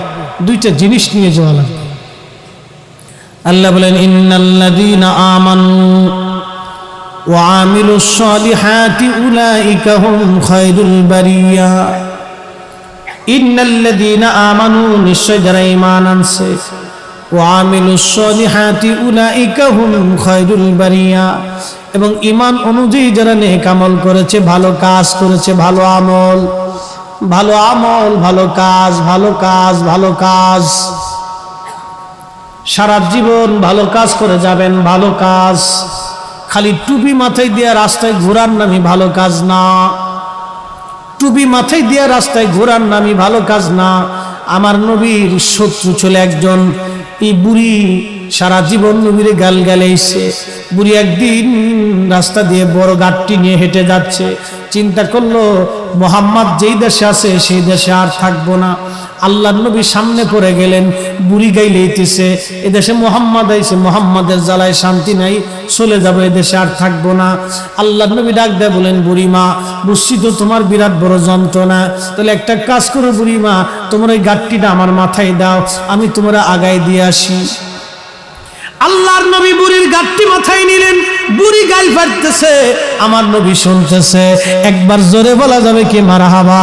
দুইটা জিনিস নিয়ে যাওয়া লাগবে। আল্লাহ বলেন, ইন্নাল্লাযীনা আমানু ওয়া আমিলুস সালিহাতি উলাইকা হুম খায়রুল বারিয়া। ইন্নাল্লাযীনা আমানু, নিশ্চয় যারা ঈমান আনছে, ওয়া আমিলুস সালিহাতি উলাইকা হুম খায়রুল বারিয়া, এবং ঈমান অনুযায়ী যারা নেক আমল করেছে, ভালো কাজ করেছে, ভালো আমল, ভালো আমল, ভালো কাজ, ভালো কাজ, ভালো কাজ, সারা জীবন ভালো কাজ করে যাবেন, ভালো কাজ। খালি টুপি মাথায় দিয়ে রাস্তায় ঘোরার নামই ভালো কাজ না, টুপি মাথায় দিয়ে রাস্তায় ঘোরার নামই ভালো কাজ না। আমার নবীর শত্রু ছিল একজন, এই বুড়ি সারা জীবন নবীরে গাল গালাইছে। বুড়ি একদিন রাস্তা দিয়ে বড় গাড়টি নিয়ে হেঁটে যাচ্ছে, চিন্তা করলো মোহাম্মদ যেই দেশে আছে সেই দেশে আর থাকবো না। আল্লাহর নবী সামনে পড়ে গেলেন, বুড়ি গাইলেইতেছে, এদেশে মোহাম্মদ আইছে, মোহাম্মদের জ্বালায় শান্তি নাই, চলে যাবো, এদেশে আর থাকবো না। আল্লাহর নবী ডাক দেয় বলেন, বুড়ি মা বুঝছি তো তোমার বিরাট বড় যন্ত্রণা, তাহলে একটা কাজ করো বুড়ি মা, তোমার ওই গাড়টিটা আমার মাথায় দাও, আমি তোমরা আগায় দিয়ে আসি। আল্লাহর নবী বুড়ির গাড়টি মাথায় নিলেন, বুড়ি গাল ফাটতেছে, আমার নবী শুনতেছে। একবার জোরে বলা যাবে কি মারহাবা?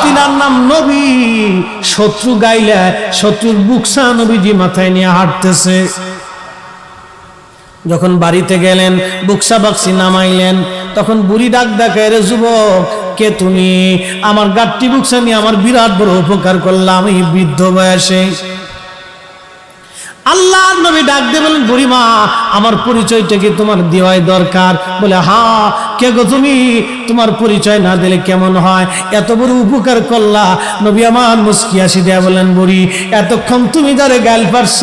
তিনার নাম নবী। শত্রু গাইলে শত্রুর বুকসা নবীজি মাথায় নিয়ে হাঁটতেছে। যখন বাড়িতে গেলেন, বুকসা বাক্সি নামাইলেন, তখন বুড়ি ডাক দেখায়, রে যুবক কে তুমি? আমার গাড়টি বুকসা নিয়ে আমার বিরাট বড় উপকার করলাম এই বৃদ্ধ বয়সে। আল্লাহর নবী ডাক দিয়ে বলেন, বুড়িমা আমার পরিচয়টা কি তোমার দেওয়াই দরকার? বলে, হ্যাঁ। কে গো তুমি? তোমার পরিচয় না দিলে কেমন হয়? এত বড় উপকার করলা। নবী আমার মুস্কি হাসি দেয়া বলেন, বুড়ি এতক্ষণ তুমি যারে গাল পারছ,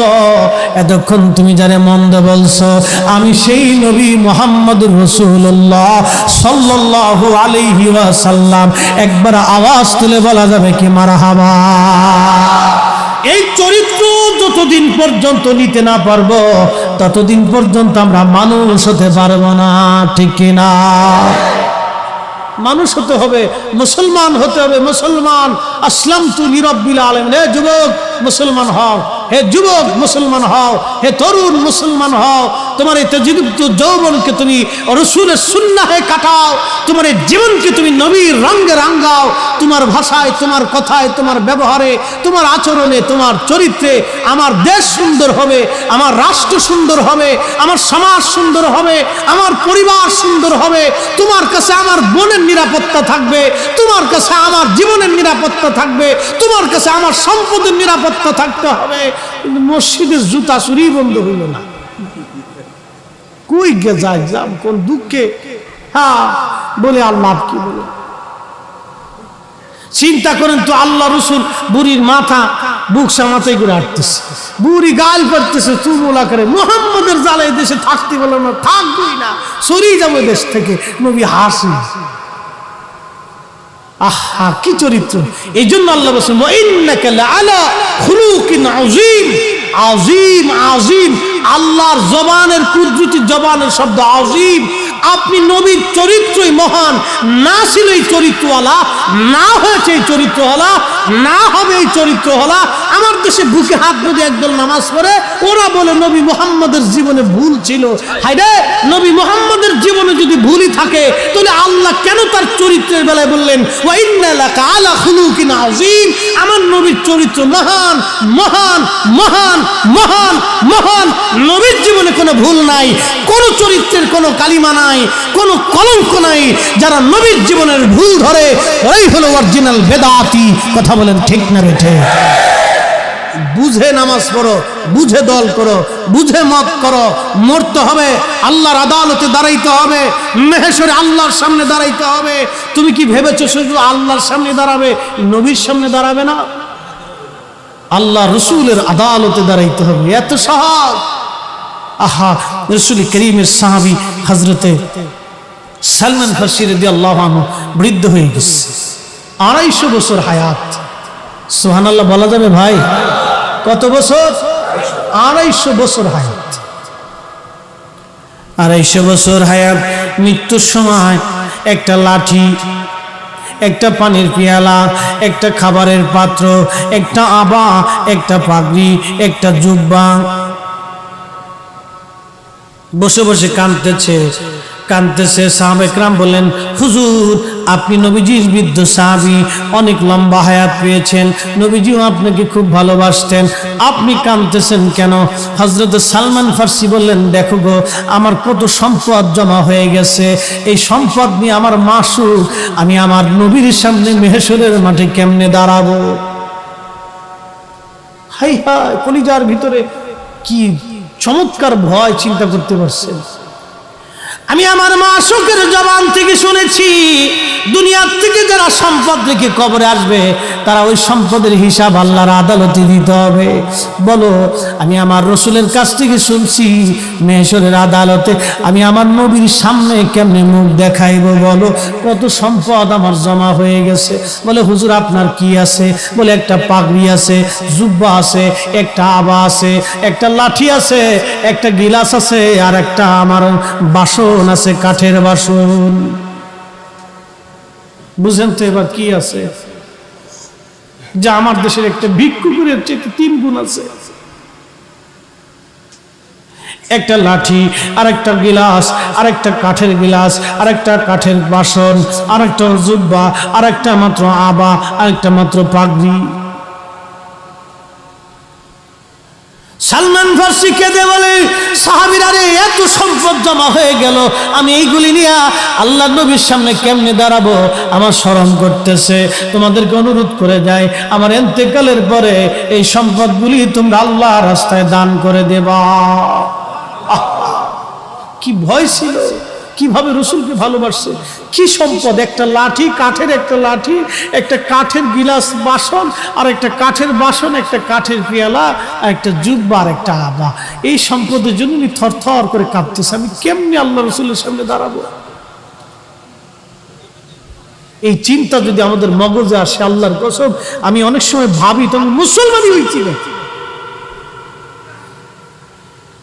এতক্ষণ তুমি যারে মন্দ বলছো, আমি সেই নবী মুহাম্মদুর রাসূলুল্লাহ সাল্লাল্লাহু আলাইহি ওয়াসাল্লাম। একবার আওয়াজ তুলে বলা যাবে কি মারহাবা? এই চরিত্র যতদিন পর্যন্ত নিতে না পারবো, ততদিন পর্যন্ত আমরা মানুষ হতে পারবো না, ঠিক কিনা? মানুষ হতে হবে, মুসলমান হতে হবে, মুসলমান। আসলামতু লিরাব্বিল আলামিন। হে যুবক মুসলমান হও, হে যুবক মুসলমান হও, হে তরুণ মুসলমান হও। তোমার এই তজীবিত যৌবনকে তুমি রাসূলের সুন্নাহে কাটাও, তোমার এই জীবনকে তুমি নবীর রঙে রাঙাও। তোমার ভাষায়, তোমার কথায়, তোমার ব্যবহারে, তোমার আচরণে, তোমার চরিত্রে আমার দেশ সুন্দর হবে, আমার রাষ্ট্র সুন্দর হবে, আমার সমাজ সুন্দর হবে, আমার পরিবার সুন্দর হবে। তোমার কাছে আমার বোনের নিরাপত্তা থাকবে, তোমার কাছে আমার জীবনের নিরাপত্তা থাকবে, তোমার কাছে আমার সম্পদের নিরাপত্তা থাকতে হবে। কিন্তু মসজিদের জুতা চুরি বন্ধ হইল না। কই গে যায় যাম কোন দুঃখে? হ্যাঁ বলে আল্লাহ কি বলে, চিন্তা করেন তো, আল্লাহ রসুল বুড়ির মাথা বুকসা মাথায় করে আটতেছে, বুড়ি গাল পাড়তেছে, চুমুলা করে, মুহাম্মদের জ্বালা এই দেশে থাকতে বলো না, থাকবই না, সরিয়ে যাবো দেশ থেকে। নবী হাসি, আহা কি চরিত্র! এই জন্য আল্লাহ বলেছেন ওয়া ইন্নাকা লাআলা খুলুকিন আযীম। আযীম আযীম, আল্লাহর জবানের কুদরতি জবানের শব্দ আযীম। আপনি নবীর চরিত্রই মহান, না ছিল এই চরিত্রওয়ালা, না হয়েছে এই চরিত্রওয়ালা, না হবে এই চরিত্রওয়ালা। আমার দেশে বুকে হাত বেঁধে একদল নামাজ পড়ে, ওরা বলে নবী মুহাম্মদের জীবনে ভুল ছিল। হায়রে, নবী মুহাম্মদের জীবনে যদি ভুলই থাকে, তাহলে আল্লাহ কেন তার চরিত্রের বেলায় বললেন ওয়া ইন্না লাকা আলা খুলুকিন আযীম? আমার নবীর চরিত্র মহান মহান মহান মহান মহান। নবীর জীবনে কোনো ভুল নাই, কোনো চরিত্রের কোনো কালিমা নাই, কোনো কলঙ্ক নাই। যারা নবীর জীবনের ভুল ধরে, ওই হলো অরিজিনাল বেদাতি। কথা বলেন ঠিক না বেঠে? বুঝে নামাজ পড়ো, বুঝে দল করো, বুঝে মত করো। মরতে হবে, আল্লাহর আদালতে দাঁড়াইতে হবে, মেহেশরে আল্লাহর সামনে দাঁড়াইতে হবে। তুমি কি ভেবেছো শুধু আল্লাহর সামনে দাঁড়াবে, নবীর সামনে দাঁড়াবে না? আল্লাহ রসুলের আদালতে দাঁড়াইতে হবে, এত সহজ। আহা, রসুল করিমের সাহাবী হযরতে সালমান ফারসি রাদিয়াল্লাহু আনহু বৃদ্ধ হয়ে গেছে, 250 বছর হায়াত। সুবহানাল্লাহ বলা যাবে ভাই? কত বছর? 250 বছর হায়াত। 250 বছর হায়াত। মৃত্যুর সময় একটা লাঠি, একটা পানির পেয়ালা, একটা খাবারের পাত্র, একটা আবা, একটা পাগড়ি, একটা জুব্বা, বসে বসে কাঁদতেছে কাঁদতেছে। সাহাবা একরাম বললেন, হুজুর আপনি নবীজির বৃদ্ধ সাহাবী, অনেক লম্বা হায়াত পেয়েছেন, নবীজিও আপনাকে খুব ভালোবাসতেন, আপনি কাঁদতেছেন কেন? হযরত সালমান ফারসি বললেন, দেখো গো, আমার কত সম্পদ জমা হয়ে গেছে, এই সম্পদ নিয়ে আমার মাসুক, আমি আমার নবীর সামনে মেহেশরের মাঠে কেমনে দাঁড়াবো? হাই হাই, কলিজার ভিতরে কি চমৎকার ভয়, চিন্তা করতে পারছেন? আমি আমার মাসুকের জবান থেকে শুনেছি, দুনিয়ার থেকে যারা সম্পদ রেখে কবরে আসবে, তারা ওই সম্পদের হিসাব আল্লাহর আদালতে দিতে হবে। বলো, আমি আমার রসুলের কাছ থেকে শুনছি, মেহেশরের আদালতে আমি আমার নবীর সামনে কেমনে মুখ দেখাইবো? বলো, কত সম্পদ আমার জমা হয়ে গেছে। বলে, হুজুর আপনার কি আছে? বলে, একটা পাগড়ি আছে, জুব্বা আছে, একটা আবা আছে, একটা লাঠি আছে, একটা গিলাস আছে, আর একটা আমার বাসন আছে, কাঠের বাসন। বুঝেন তো এবার কি আছে? যা আমার দেশের একটা ভিক্ষুকের চেয়ে 3 গুণ আছে। একটা লাঠি, আর একটা গিলাস, আর একটা কাঠের গিলাস, আর একটা কাঠের বাসন, আর একটা জুব্বা, আর একটা মাত্র আবা, আর একটা মাত্র পাগড়ি। সালমান ফারসি কেঁদে বলে, সাহাবীরা রে, এত সম্পদ জমা হয়ে গেল, আমি এইগুলি নিয়ে আল্লাহ নবীর সামনে কেমনে দাঁড়াবো? আমার শরম করতেছে। তোমাদেরকে অনুরোধ করে যাই, আমার ইন্তেকালের পরে এই সম্পদগুলি তোমরা আল্লাহর রাস্তায় দান করে দেবা। কি ভয় ছিল, কিভাবে রসুলকে ভালোবাসছে, কি সম্পদ! একটা লাঠি, কাঠের একটা লাঠি, একটা কাঠের গিলাস বাসন, আর একটা কাঠের বাসন, একটা কাঠের পেয়ালা, আর একটা জুব্বা, আর একটা আবা। এই সম্পদের জন্য উনি থরথর করে কাঁপতেছে, আমি কেমনি আল্লাহ রসুলের সামনে দাঁড়াবো? এই চিন্তা যদি আমাদের মগজে আসে, আল্লাহর কসম আমি অনেক সময় ভাবি, তখন মুসলমানই হয়েছি নাকি?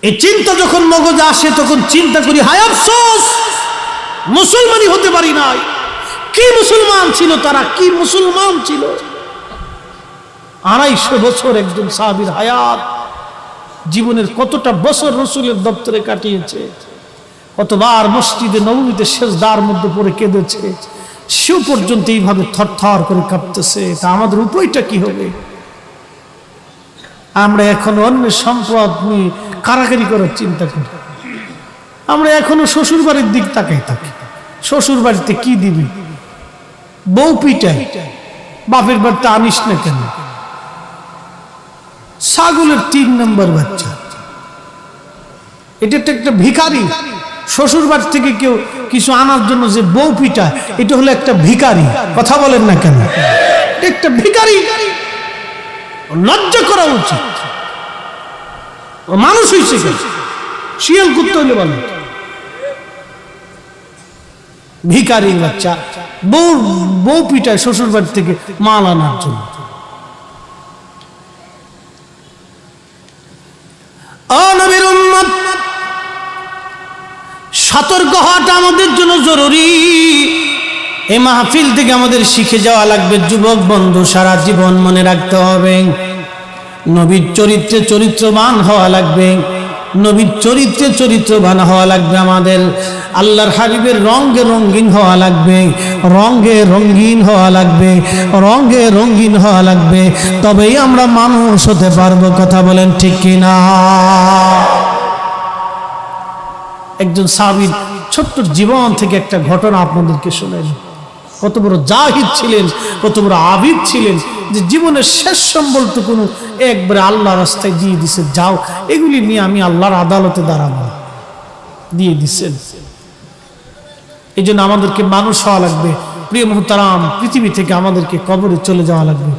এই চিন্তা যখন মগজে আসে, তখন চিন্তা করি, হায় আফসোস, মুসলমানই হতে পারি নাই। কি মুসলমান ছিল তারা, কি মুসলমান ছিল! 250 বছর একজন সাহাবীর হায়াত, জীবনের কতটা বছর রসুলের দপ্তরে কাটিয়েছে, কতবার মসজিদে নববীতে সেজদার মধ্যে পড়ে কেঁদেছে, সেও পর্যন্ত এইভাবে থরথর করে কাঁপতেছে। তা আমাদের উপায়টা কি হবে? আমরা এখন অন্যের সম্পদ নিয়ে কারাকারি করার চিন্তা করি। আমরা এখনো শ্বশুর বাড়ির দিক তাকাই থাকি, শ্বশুর বাড়িতে কি দিবি? বউ পিটাই, বাপের বাড়িতে আনিস না কেন? ছাগলের 3 নম্বর বাচ্চা, এটা তো একটা ভিখারি। শ্বশুর বাড়ি থেকে কেউ কিছু আনার জন্য যে বউ পিটায়, এটা হলো একটা ভিখারি। কথা বলেন না কেন? একটা ভিখারি, লজ্জা করা উচিত। ও মানুষ হয়েছে কেন? শিয়াল কুত্তা হইলে বলে ভিখারি বাচ্চা, বউ পিটায় শ্বশুর বাড়ি থেকে মাল আনার জন্য। ও নবীর উম্মত, সতর্ক হওয়াটা আমাদের জন্য জরুরি। এই মাহফিল থেকে আমাদের শিখে যাওয়া লাগবে। যুবক বন্ধু, সারা জীবন মনে রাখতে হবে, নবীর চরিত্রে চরিত্রবান হওয়া লাগবে। নবীর চরিত্রে চরিত্রবান হওয়া লাগবে আমাদের। আল্লাহর হাবিবের রঙে রঙিন হওয়া লাগবে, রঙে রঙিন হওয়া লাগবে, রঙে রঙিন হওয়া লাগবে। তবেই আমরা মানুষ হতে পারবো। কথা বলেন ঠিক কিনা? একজন সাহাবীর ছোট্ট জীবন থেকে একটা ঘটনা আপনাদেরকে শোনাই। কত বড় জাহিদ ছিলেন, কত বড় আবিদ ছিলেন, যে জীবনের শেষ সম্বলটুকু একবারে আল্লাহ রাস্তায় দিয়ে দিছে, যাও এগুলি নিয়ে আমি আল্লাহর আদালতে দাঁড়াবো, দিয়ে দিচ্ছেন। এই জন্য আমাদেরকে মানুষ হওয়া লাগবে। প্রিয় মুহতারাম, পৃথিবী থেকে আমাদেরকে কবরে চলে যাওয়া লাগবে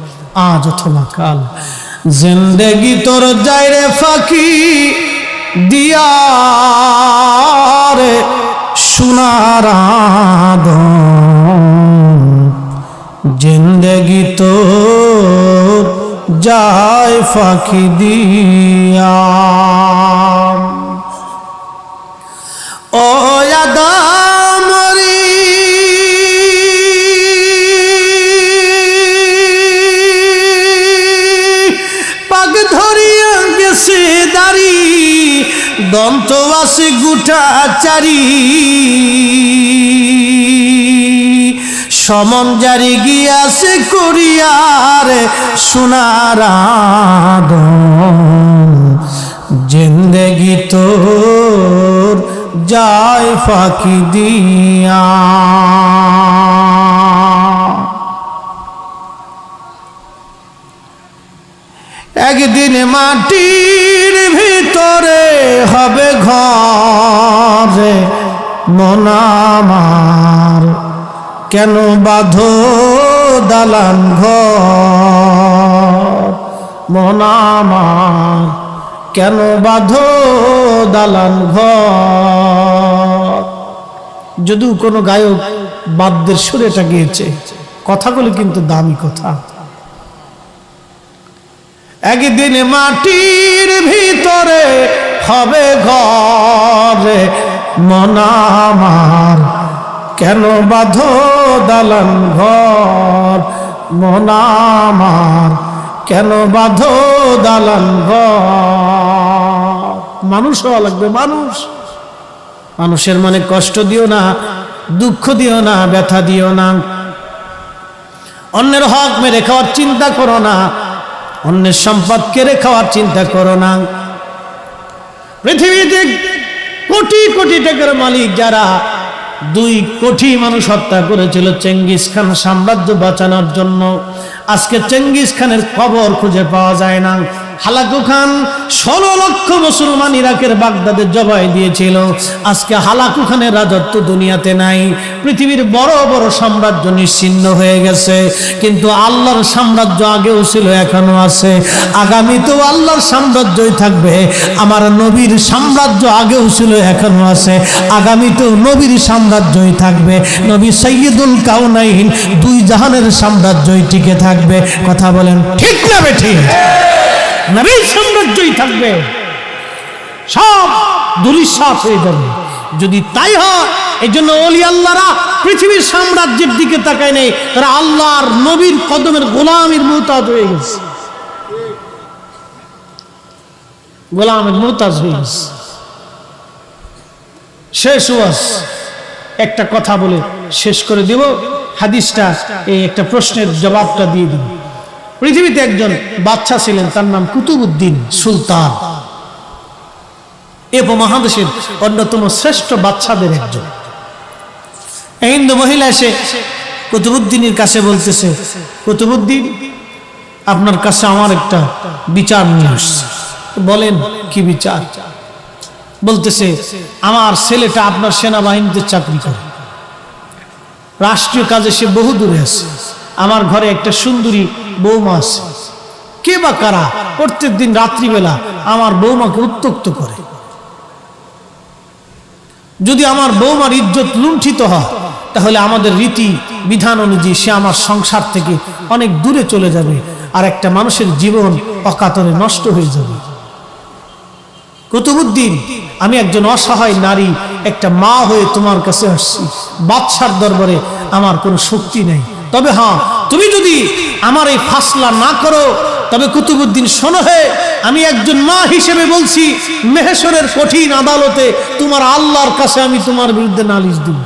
আজ অথবা কাল। জিন্দেগি তোর যায় রে ফাঁকি দিয়া রে সোনার জিন্দেগি তোর যায় ফাঁকি দিয়া। ও আদামরি পাগ ধরিয়া গেছে দাড়ি, দন্ত আছে গুটা চারি, সমন জারি গিয়াছে করিয়ার সোনার জিন্দেগি তোর যায় ফাঁকি দিয়া। একদিন মাটির ভিতরে হবে ঘরে মন আমার, কেন বাঁধো দালান ঘর মন আমার, কেন বাঁধো দালান ঘর। যদিও কোনো গায়ক বাদ্যের সুরেটা গিয়েছে, কথাগুলো কিন্তু দামি কথা। একদিন মাটির ভিতরে হবে ঘরে মন আমার, কেন বাঁধো দালান ঘর মন আমার, কেন বাঁধো দালান ঘর। মানুষ হওয়া লাগবে, মানুষ। মানুষের মনে কষ্ট দিও না, দুঃখ দিও না, ব্যথা দিও না। অন্যের হক মেরে খাওয়ার চিন্তা করো না, অন্যের সম্পদ কেড়ে খাওয়ার চিন্তা করো না। পৃথিবীতে কোটি কোটি টাকার মালিক যারা 2 কোটি মানুষ হত্যা করেছিল চেঙ্গিস খান সাম্রাজ্য বাঁচানোর জন্য, আজকে চেঙ্গিস খানের খবর খুঁজে পাওয়া যায় না। হালাকু খান 16 লক্ষ মুসলমান ইরাকের বাগদাদে জবাই দিয়েছিল। আজকে হালাকু খানের রাজত্ব দুনিয়াতে নাই। পৃথিবীর বড় বড় সাম্রাজ্য নিশ্চিহ্ন হয়ে গেছে, কিন্তু আল্লাহর সাম্রাজ্য আগেও ছিল, এখনো আছে, আগামীতেও আল্লাহর সাম্রাজ্যই থাকবে। আমার নবীর সাম্রাজ্য আগেও ছিল, এখনো আছে, আগামীতেও নবীর সাম্রাজ্যই থাকবে। নবী সাইয়্যিদুল কাউনাইন, 2 জাহানের সাম্রাজ্যই টিকে থাকবে। কথা বলেন ঠিক না বেঠিক? নবীর সাম্রাজ্যই থাকবে, সব ধূলিসাৎ হয়ে যাবে যদি তাই হয়। এই জন্য ওলি আল্লাহরা পৃথিবীর সাম্রাজ্যের দিকে তাকায় নেই, তারা আল্লাহর নবীর কদমের গোলামের মুহতাজ হয়ে গেছে, গোলামের মুহতাজ হয়ে গেছে। শেষ ওয়াজ একটা কথা বলে শেষ করে দেব। হাদিসটা এই একটা প্রশ্নের জবাবটা দিয়ে দিব। পৃথিবীতে একজন বাদশা ছিলেন, তার নাম কুতুবউদ্দিন সুলতান। এ উপমহাদেশের অন্যতম শ্রেষ্ঠ বাদশাদের একজন। হিন্দু মহিলা এসে কুতুবউদ্দিনের কাছে বলতেছে, কুতুবউদ্দিন, আপনার কাছে আমার একটা বিচার নিয়ে আসছে। বলেন কি বিচার? বলতেছে, আমার ছেলেটা আপনার সেনাবাহিনীতে চাকরি করে, রাষ্ট্রীয় কাজে সে বহু দূরে আছে, আমার ঘরে একটা সুন্দরী বৌমা আছে, কে বা কারা প্রত্যেক দিন রাত্রিবেলা আমার বৌমাকে উত্ত্যক্ত করে। যদি আমার বৌমার ইজ্জত লুণ্ঠিত হয় তাহলে আমাদের রীতি বিধান অনুযায়ী সে আমার সংসার থেকে অনেক দূরে চলে যাবে, আর একটা মানুষের জীবন অকাতরে নষ্ট হয়ে যাবে। কুতুবউদ্দিন, আমি একজন অসহায় নারী, একটা মা হয়ে তোমার কাছে আসছি। বাদশার দরবারে আমার কোনো শক্তি নেই, তবে হ্যাঁ, তুমি যদি আমার এই ফাসলা না করো তবে কুতুবউদ্দিন শোনো হে, আমি একজন মা হিসেবে বলছি, মেহেশরের কঠিন আদালতে তোমার আল্লাহর কাছে আমি তোমার বিরুদ্ধে নালিশ দিব।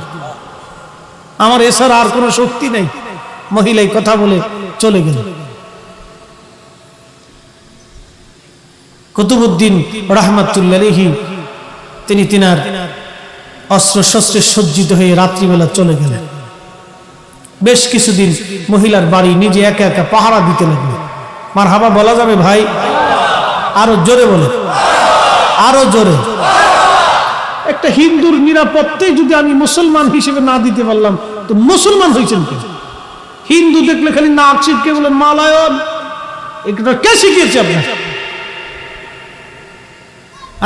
আমার এছাড়া আর কোনো শক্তি নেই। মহিলাই কথা বলে চলে গেল। কুতুবউদ্দিন রাহমাতুল্লাহ আলাইহি তিনি তিনার অস্ত্র শস্ত্রে সজ্জিত হয়ে রাত্রিবেলা চলে গেলেন। বেশ কিছুদিন মহিলার বাড়ি নিজে একা একা পাহারা দিতে লাগলেন। মারহাবা বলা যাবে ভাই? আরো জোরে বলে, আরো জোরে। একটা হিন্দুর নিরাপত্তাই যদি আমি মুসলমান হিসেবে না দিতে পারলাম তো মুসলমান হয়েছেন কে? হিন্দু দেখলে খালি নাক ছিটকে বলেন মালায়ন, এটা কে শিখিয়েছে আপনার?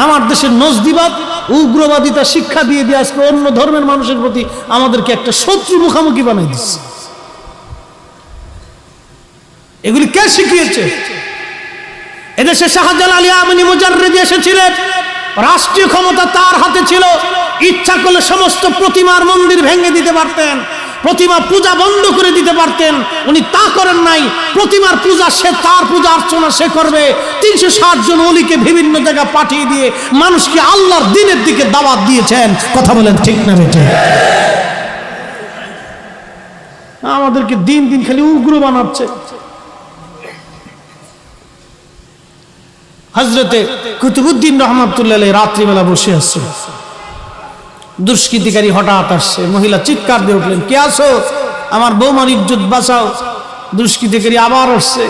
আমার দেশের নজদিবাদ উগ্রবাদিতা শিক্ষা দিয়ে দিয়ে আজকে অন্য ধর্মের মানুষের প্রতি আমাদেরকে একটা শত্রু মুখামুখি বানাই দিচ্ছে। এগুলি কে শিখিয়েছে? এদেশে শাহজালাল আলী আমিনী মুজাররিদি এসেছিলেন, রাষ্ট্রীয় ক্ষমতা তার হাতে ছিল, ইচ্ছা করলে সমস্ত প্রতিমার মন্দির ভেঙে দিতে পারতেন, প্রতিমা পূজা বন্ধ করে দিতে পারতেন। উনি তা করেন নাই। প্রতিমার পূজা সে, তার পূজা অর্চনা সে করবে। 360 জন ওলিকে বিভিন্ন জায়গায় পাঠিয়ে দিয়ে মানুষকে আল্লাহর দ্বীনের দিকে দাওয়াত দিয়েছেন। কথা বলেন ঠিক না বেটে? আমাদেরকে দিন দিন খালি উগ্র বানাচ্ছে। হযরতে কুতুবউদ্দিন রাহমাতুল্লাহ আলাইহি রাত্রিবেলা বসে আছে, দুষ্কৃতিকারী হঠাৎ আসছে। মহিলা চিৎকার দিয়ে উঠলেন, কে আছো? আমার বৌমার ইজ্জত বাঁচাও। দুষ্কৃতিকারী আবার আসছে।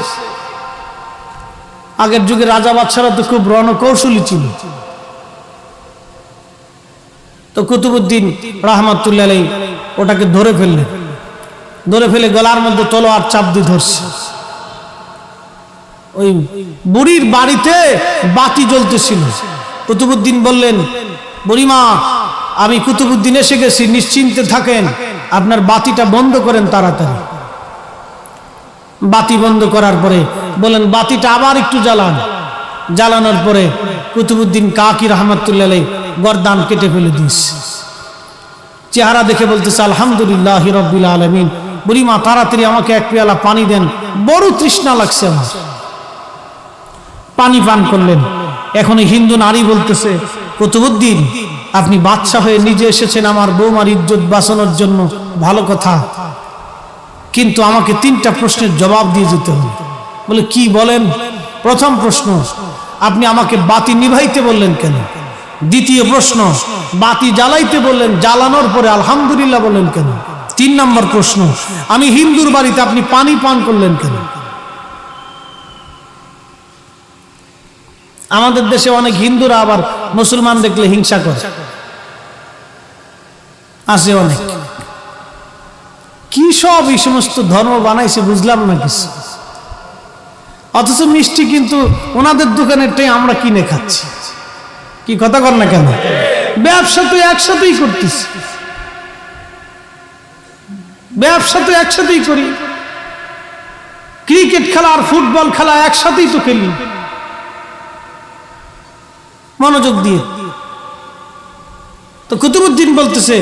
আগের যুগে রাজা বাদশারা তো খুব রণকৌশলী ছিল। তো কুতুবউদ্দিন রাহমাতুল্লাহ আলাইহি ওটাকে ধরে ফেললেন। ধরে ফেলে গলার মধ্যে তলোয়ার চাপ দিয়ে ধরছে। ওই বুড়ির বাড়িতে বাতি জ্বলতেছিল। কুতুবউদ্দিন বললেন, বুড়িমা, আমি কুতুবউদ্দিন এসে গেছি, নিশ্চিন্তে থাকেন, আপনার বাতিটা বন্ধ করেন তাড়াতাড়ি। বাতি বন্ধ করার পরে বলেন, বাতিটা আবার একটু জ্বালান। জ্বালানোর পরে কুতুবউদ্দিন কাকি রাহমাতুল্লাহ আলাইহি গর্দান কেটে ফেলে দিয়েছে। চেহারা দেখে বলতেছে, আলহামদুলিল্লাহ রাব্বিল আলামিন। বুড়িমা, তাড়াতাড়ি আমাকে এক পেয়ালা পানি দেন, বড় তৃষ্ণা লাগছে আমার। পানি পান করলেন। এখন হিন্দু নারী বলতেছে, কুতুবউদ্দিন, আপনি বাদশা হয়ে নিজে এসেছেন আমার বৌমার ইজ্জত বাঁচানোর জন্য, ভালো কথা, কিন্তু আমাকে 3টা প্রশ্নের জবাব দিয়ে যেতে হবে। বলে, কি বলেন? প্রথম প্রশ্ন, আপনি আমাকে বাতি নিভাইতে বললেন কেন? দ্বিতীয় প্রশ্ন, বাতি জ্বালাইতে বললেন, জ্বালানোর পরে আলহামদুলিল্লাহ বললেন কেন? 3 নম্বর প্রশ্ন, আমি হিন্দুর বাড়িতে আপনি পানি পান করলেন কেন? আমাদের দেশে অনেক হিন্দুরা আবার মুসলমান দেখলে হিংসা করে, আছে অনেক। কি সব এই সমস্ত ধর্ম বানাইছে বুঝলাম না কিছু। অথচ মিষ্টি কিন্তু ওনাদের দোকানেরটাই আমরা কিনে খাচ্ছি। কি কথা কর না কেন? ব্যবসা তো একসাথেই করতেছি, ব্যবসা তো একসাথেই করি। ক্রিকেট খেলা আর ফুটবল খেলা একসাথেই তো খেলি, মনোযোগ দিয়ে। তো কুতুবউদ্দিন বলতেছে,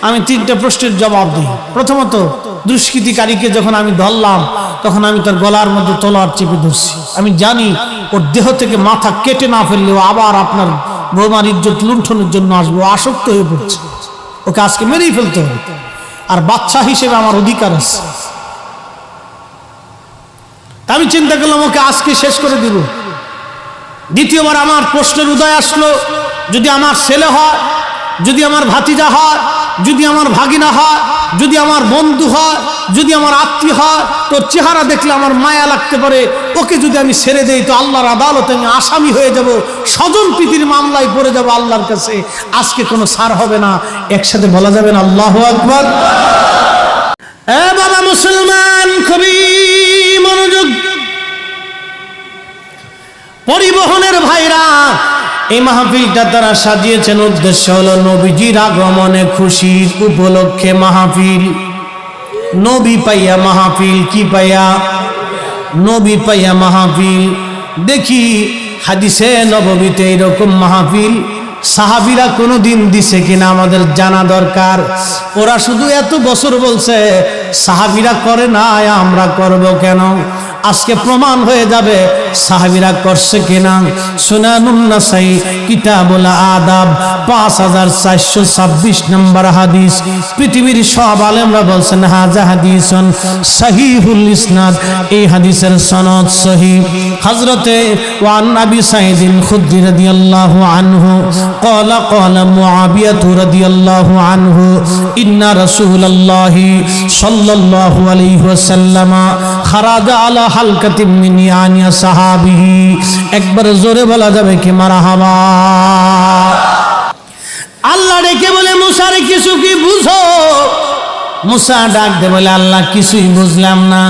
আমি 3টা প্রশ্নের জবাব দিই। প্রথমত, দুষ্কৃতিকারীকে যখন আমি ধরলাম তখন আমি তার গলার মধ্যে তলোয়ার চেপে ধরছি। আমি জানি ওর দেহ থেকে মাথা কেটে না ফেললেও আবার আপনার বৌমার ইজ্জত লুণ্ঠনের জন্য আসবো, আসক্ত হয়ে পড়ছে, ওকে আজকে মেরেই ফেলতে হবে। আর বাচ্চা হিসেবে আমার অধিকার আছে। আমি চিন্তা করলাম ওকে আজকে শেষ করে দিব। দ্বিতীয়বার আমার প্রশ্নের উদয় আসলো, যদি আমার ছেলে হয়, যদি আমার ভাতিজা হয়, যদি আমার ভাগিনা হয়, যদি আমার বন্ধু হয়, যদি আমার আত্মীয় হয়, তোর চেহারা দেখলে আমার মায়া লাগতে পারে, ওকে যদি আমি ছেড়ে দেই তো আল্লাহর আদালতে আমি আসামি হয়ে যাব, স্বজন প্রীতির মামলায় পড়ে যাব আল্লাহর কাছে। আজকে কোনো ছাড় হবে না। একসাথে বলা যাবে না আল্লাহু আকবার। এ বাবা মুসলমান, খুবই মনোযোগ। পরিবহনের ভাইরা, এই মাহফিলটা তারা সাজিয়েছেন, উদ্দেশ্য হলো নবীজির আগমনে খুশির উপলক্ষে মাহফিল। নবী পাইয়া মাহফিল, কি পাইয়া? নবী পাইয়া মাহফিল। দেখি হাদিসে নববীতে এরকম মাহফিল সাহাবীরা কোনোদিন দিছে কিনা আমাদের জানা দরকার। ওরা শুধু এত বছর বলছে, সাহাবীরা করে না, আমরা করব কেন? আজকে প্রমাণ হয়ে যাবে সাহাবীরা করছে কিনা। সুনানুন নাসাই কিতাবুল আদাব 5426 নম্বর হাদিস। পৃথিবীর সব আলেমরা বলছেন হাযা হাদিসুন সহিহুল ইসনাদ, এই হাদিসের সনদ সহিহ। হযরতে ওয়ান নবী সাইদিন খুদরি রাদিয়াল্লাহু আনহু قال قال معاوية رضي الله عنه إن رسول الله صلى الله عليه وسلم خرج على حلقة من يعني صحابه। একবার জোরে বলা যাবে কি মারহাবা? আল্লাহ ডেকে বলে, মুসা রে কিছু কি বুঝো? মুসা ডাক দে বলে, আল্লাহ কিছুই বুঝলাম না।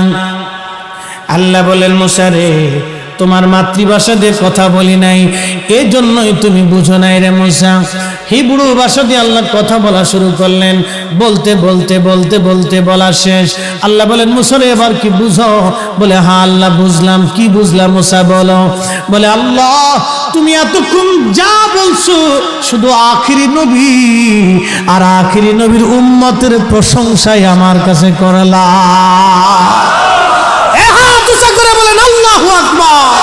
আল্লাহ বলেন, মুসা রে তোমার মাতৃভাষা দিয়ে কথা বলি নাই, এই জন্যই তুমি বুঝো নাই রে মুসা। হিব্রু ভাষা দিয়ে আল্লাহ কথা বলা শুরু করলেন। বলতে বলতে বলতে বলতে বলা শেষ। আল্লাহ বলেন, মুসা রে এবার কি বুঝো? বলে, হ্যাঁ আল্লাহ বুঝলাম। কি বুঝলাম মুসা বলো? বলে, আল্লাহ তুমি এতক্ষণ যা বলছো শুধু আখিরি নবী আর আখিরি নবীর উম্মতের প্রশংসাই আমার কাছে করলা। করে বলেন আল্লাহু আকবার।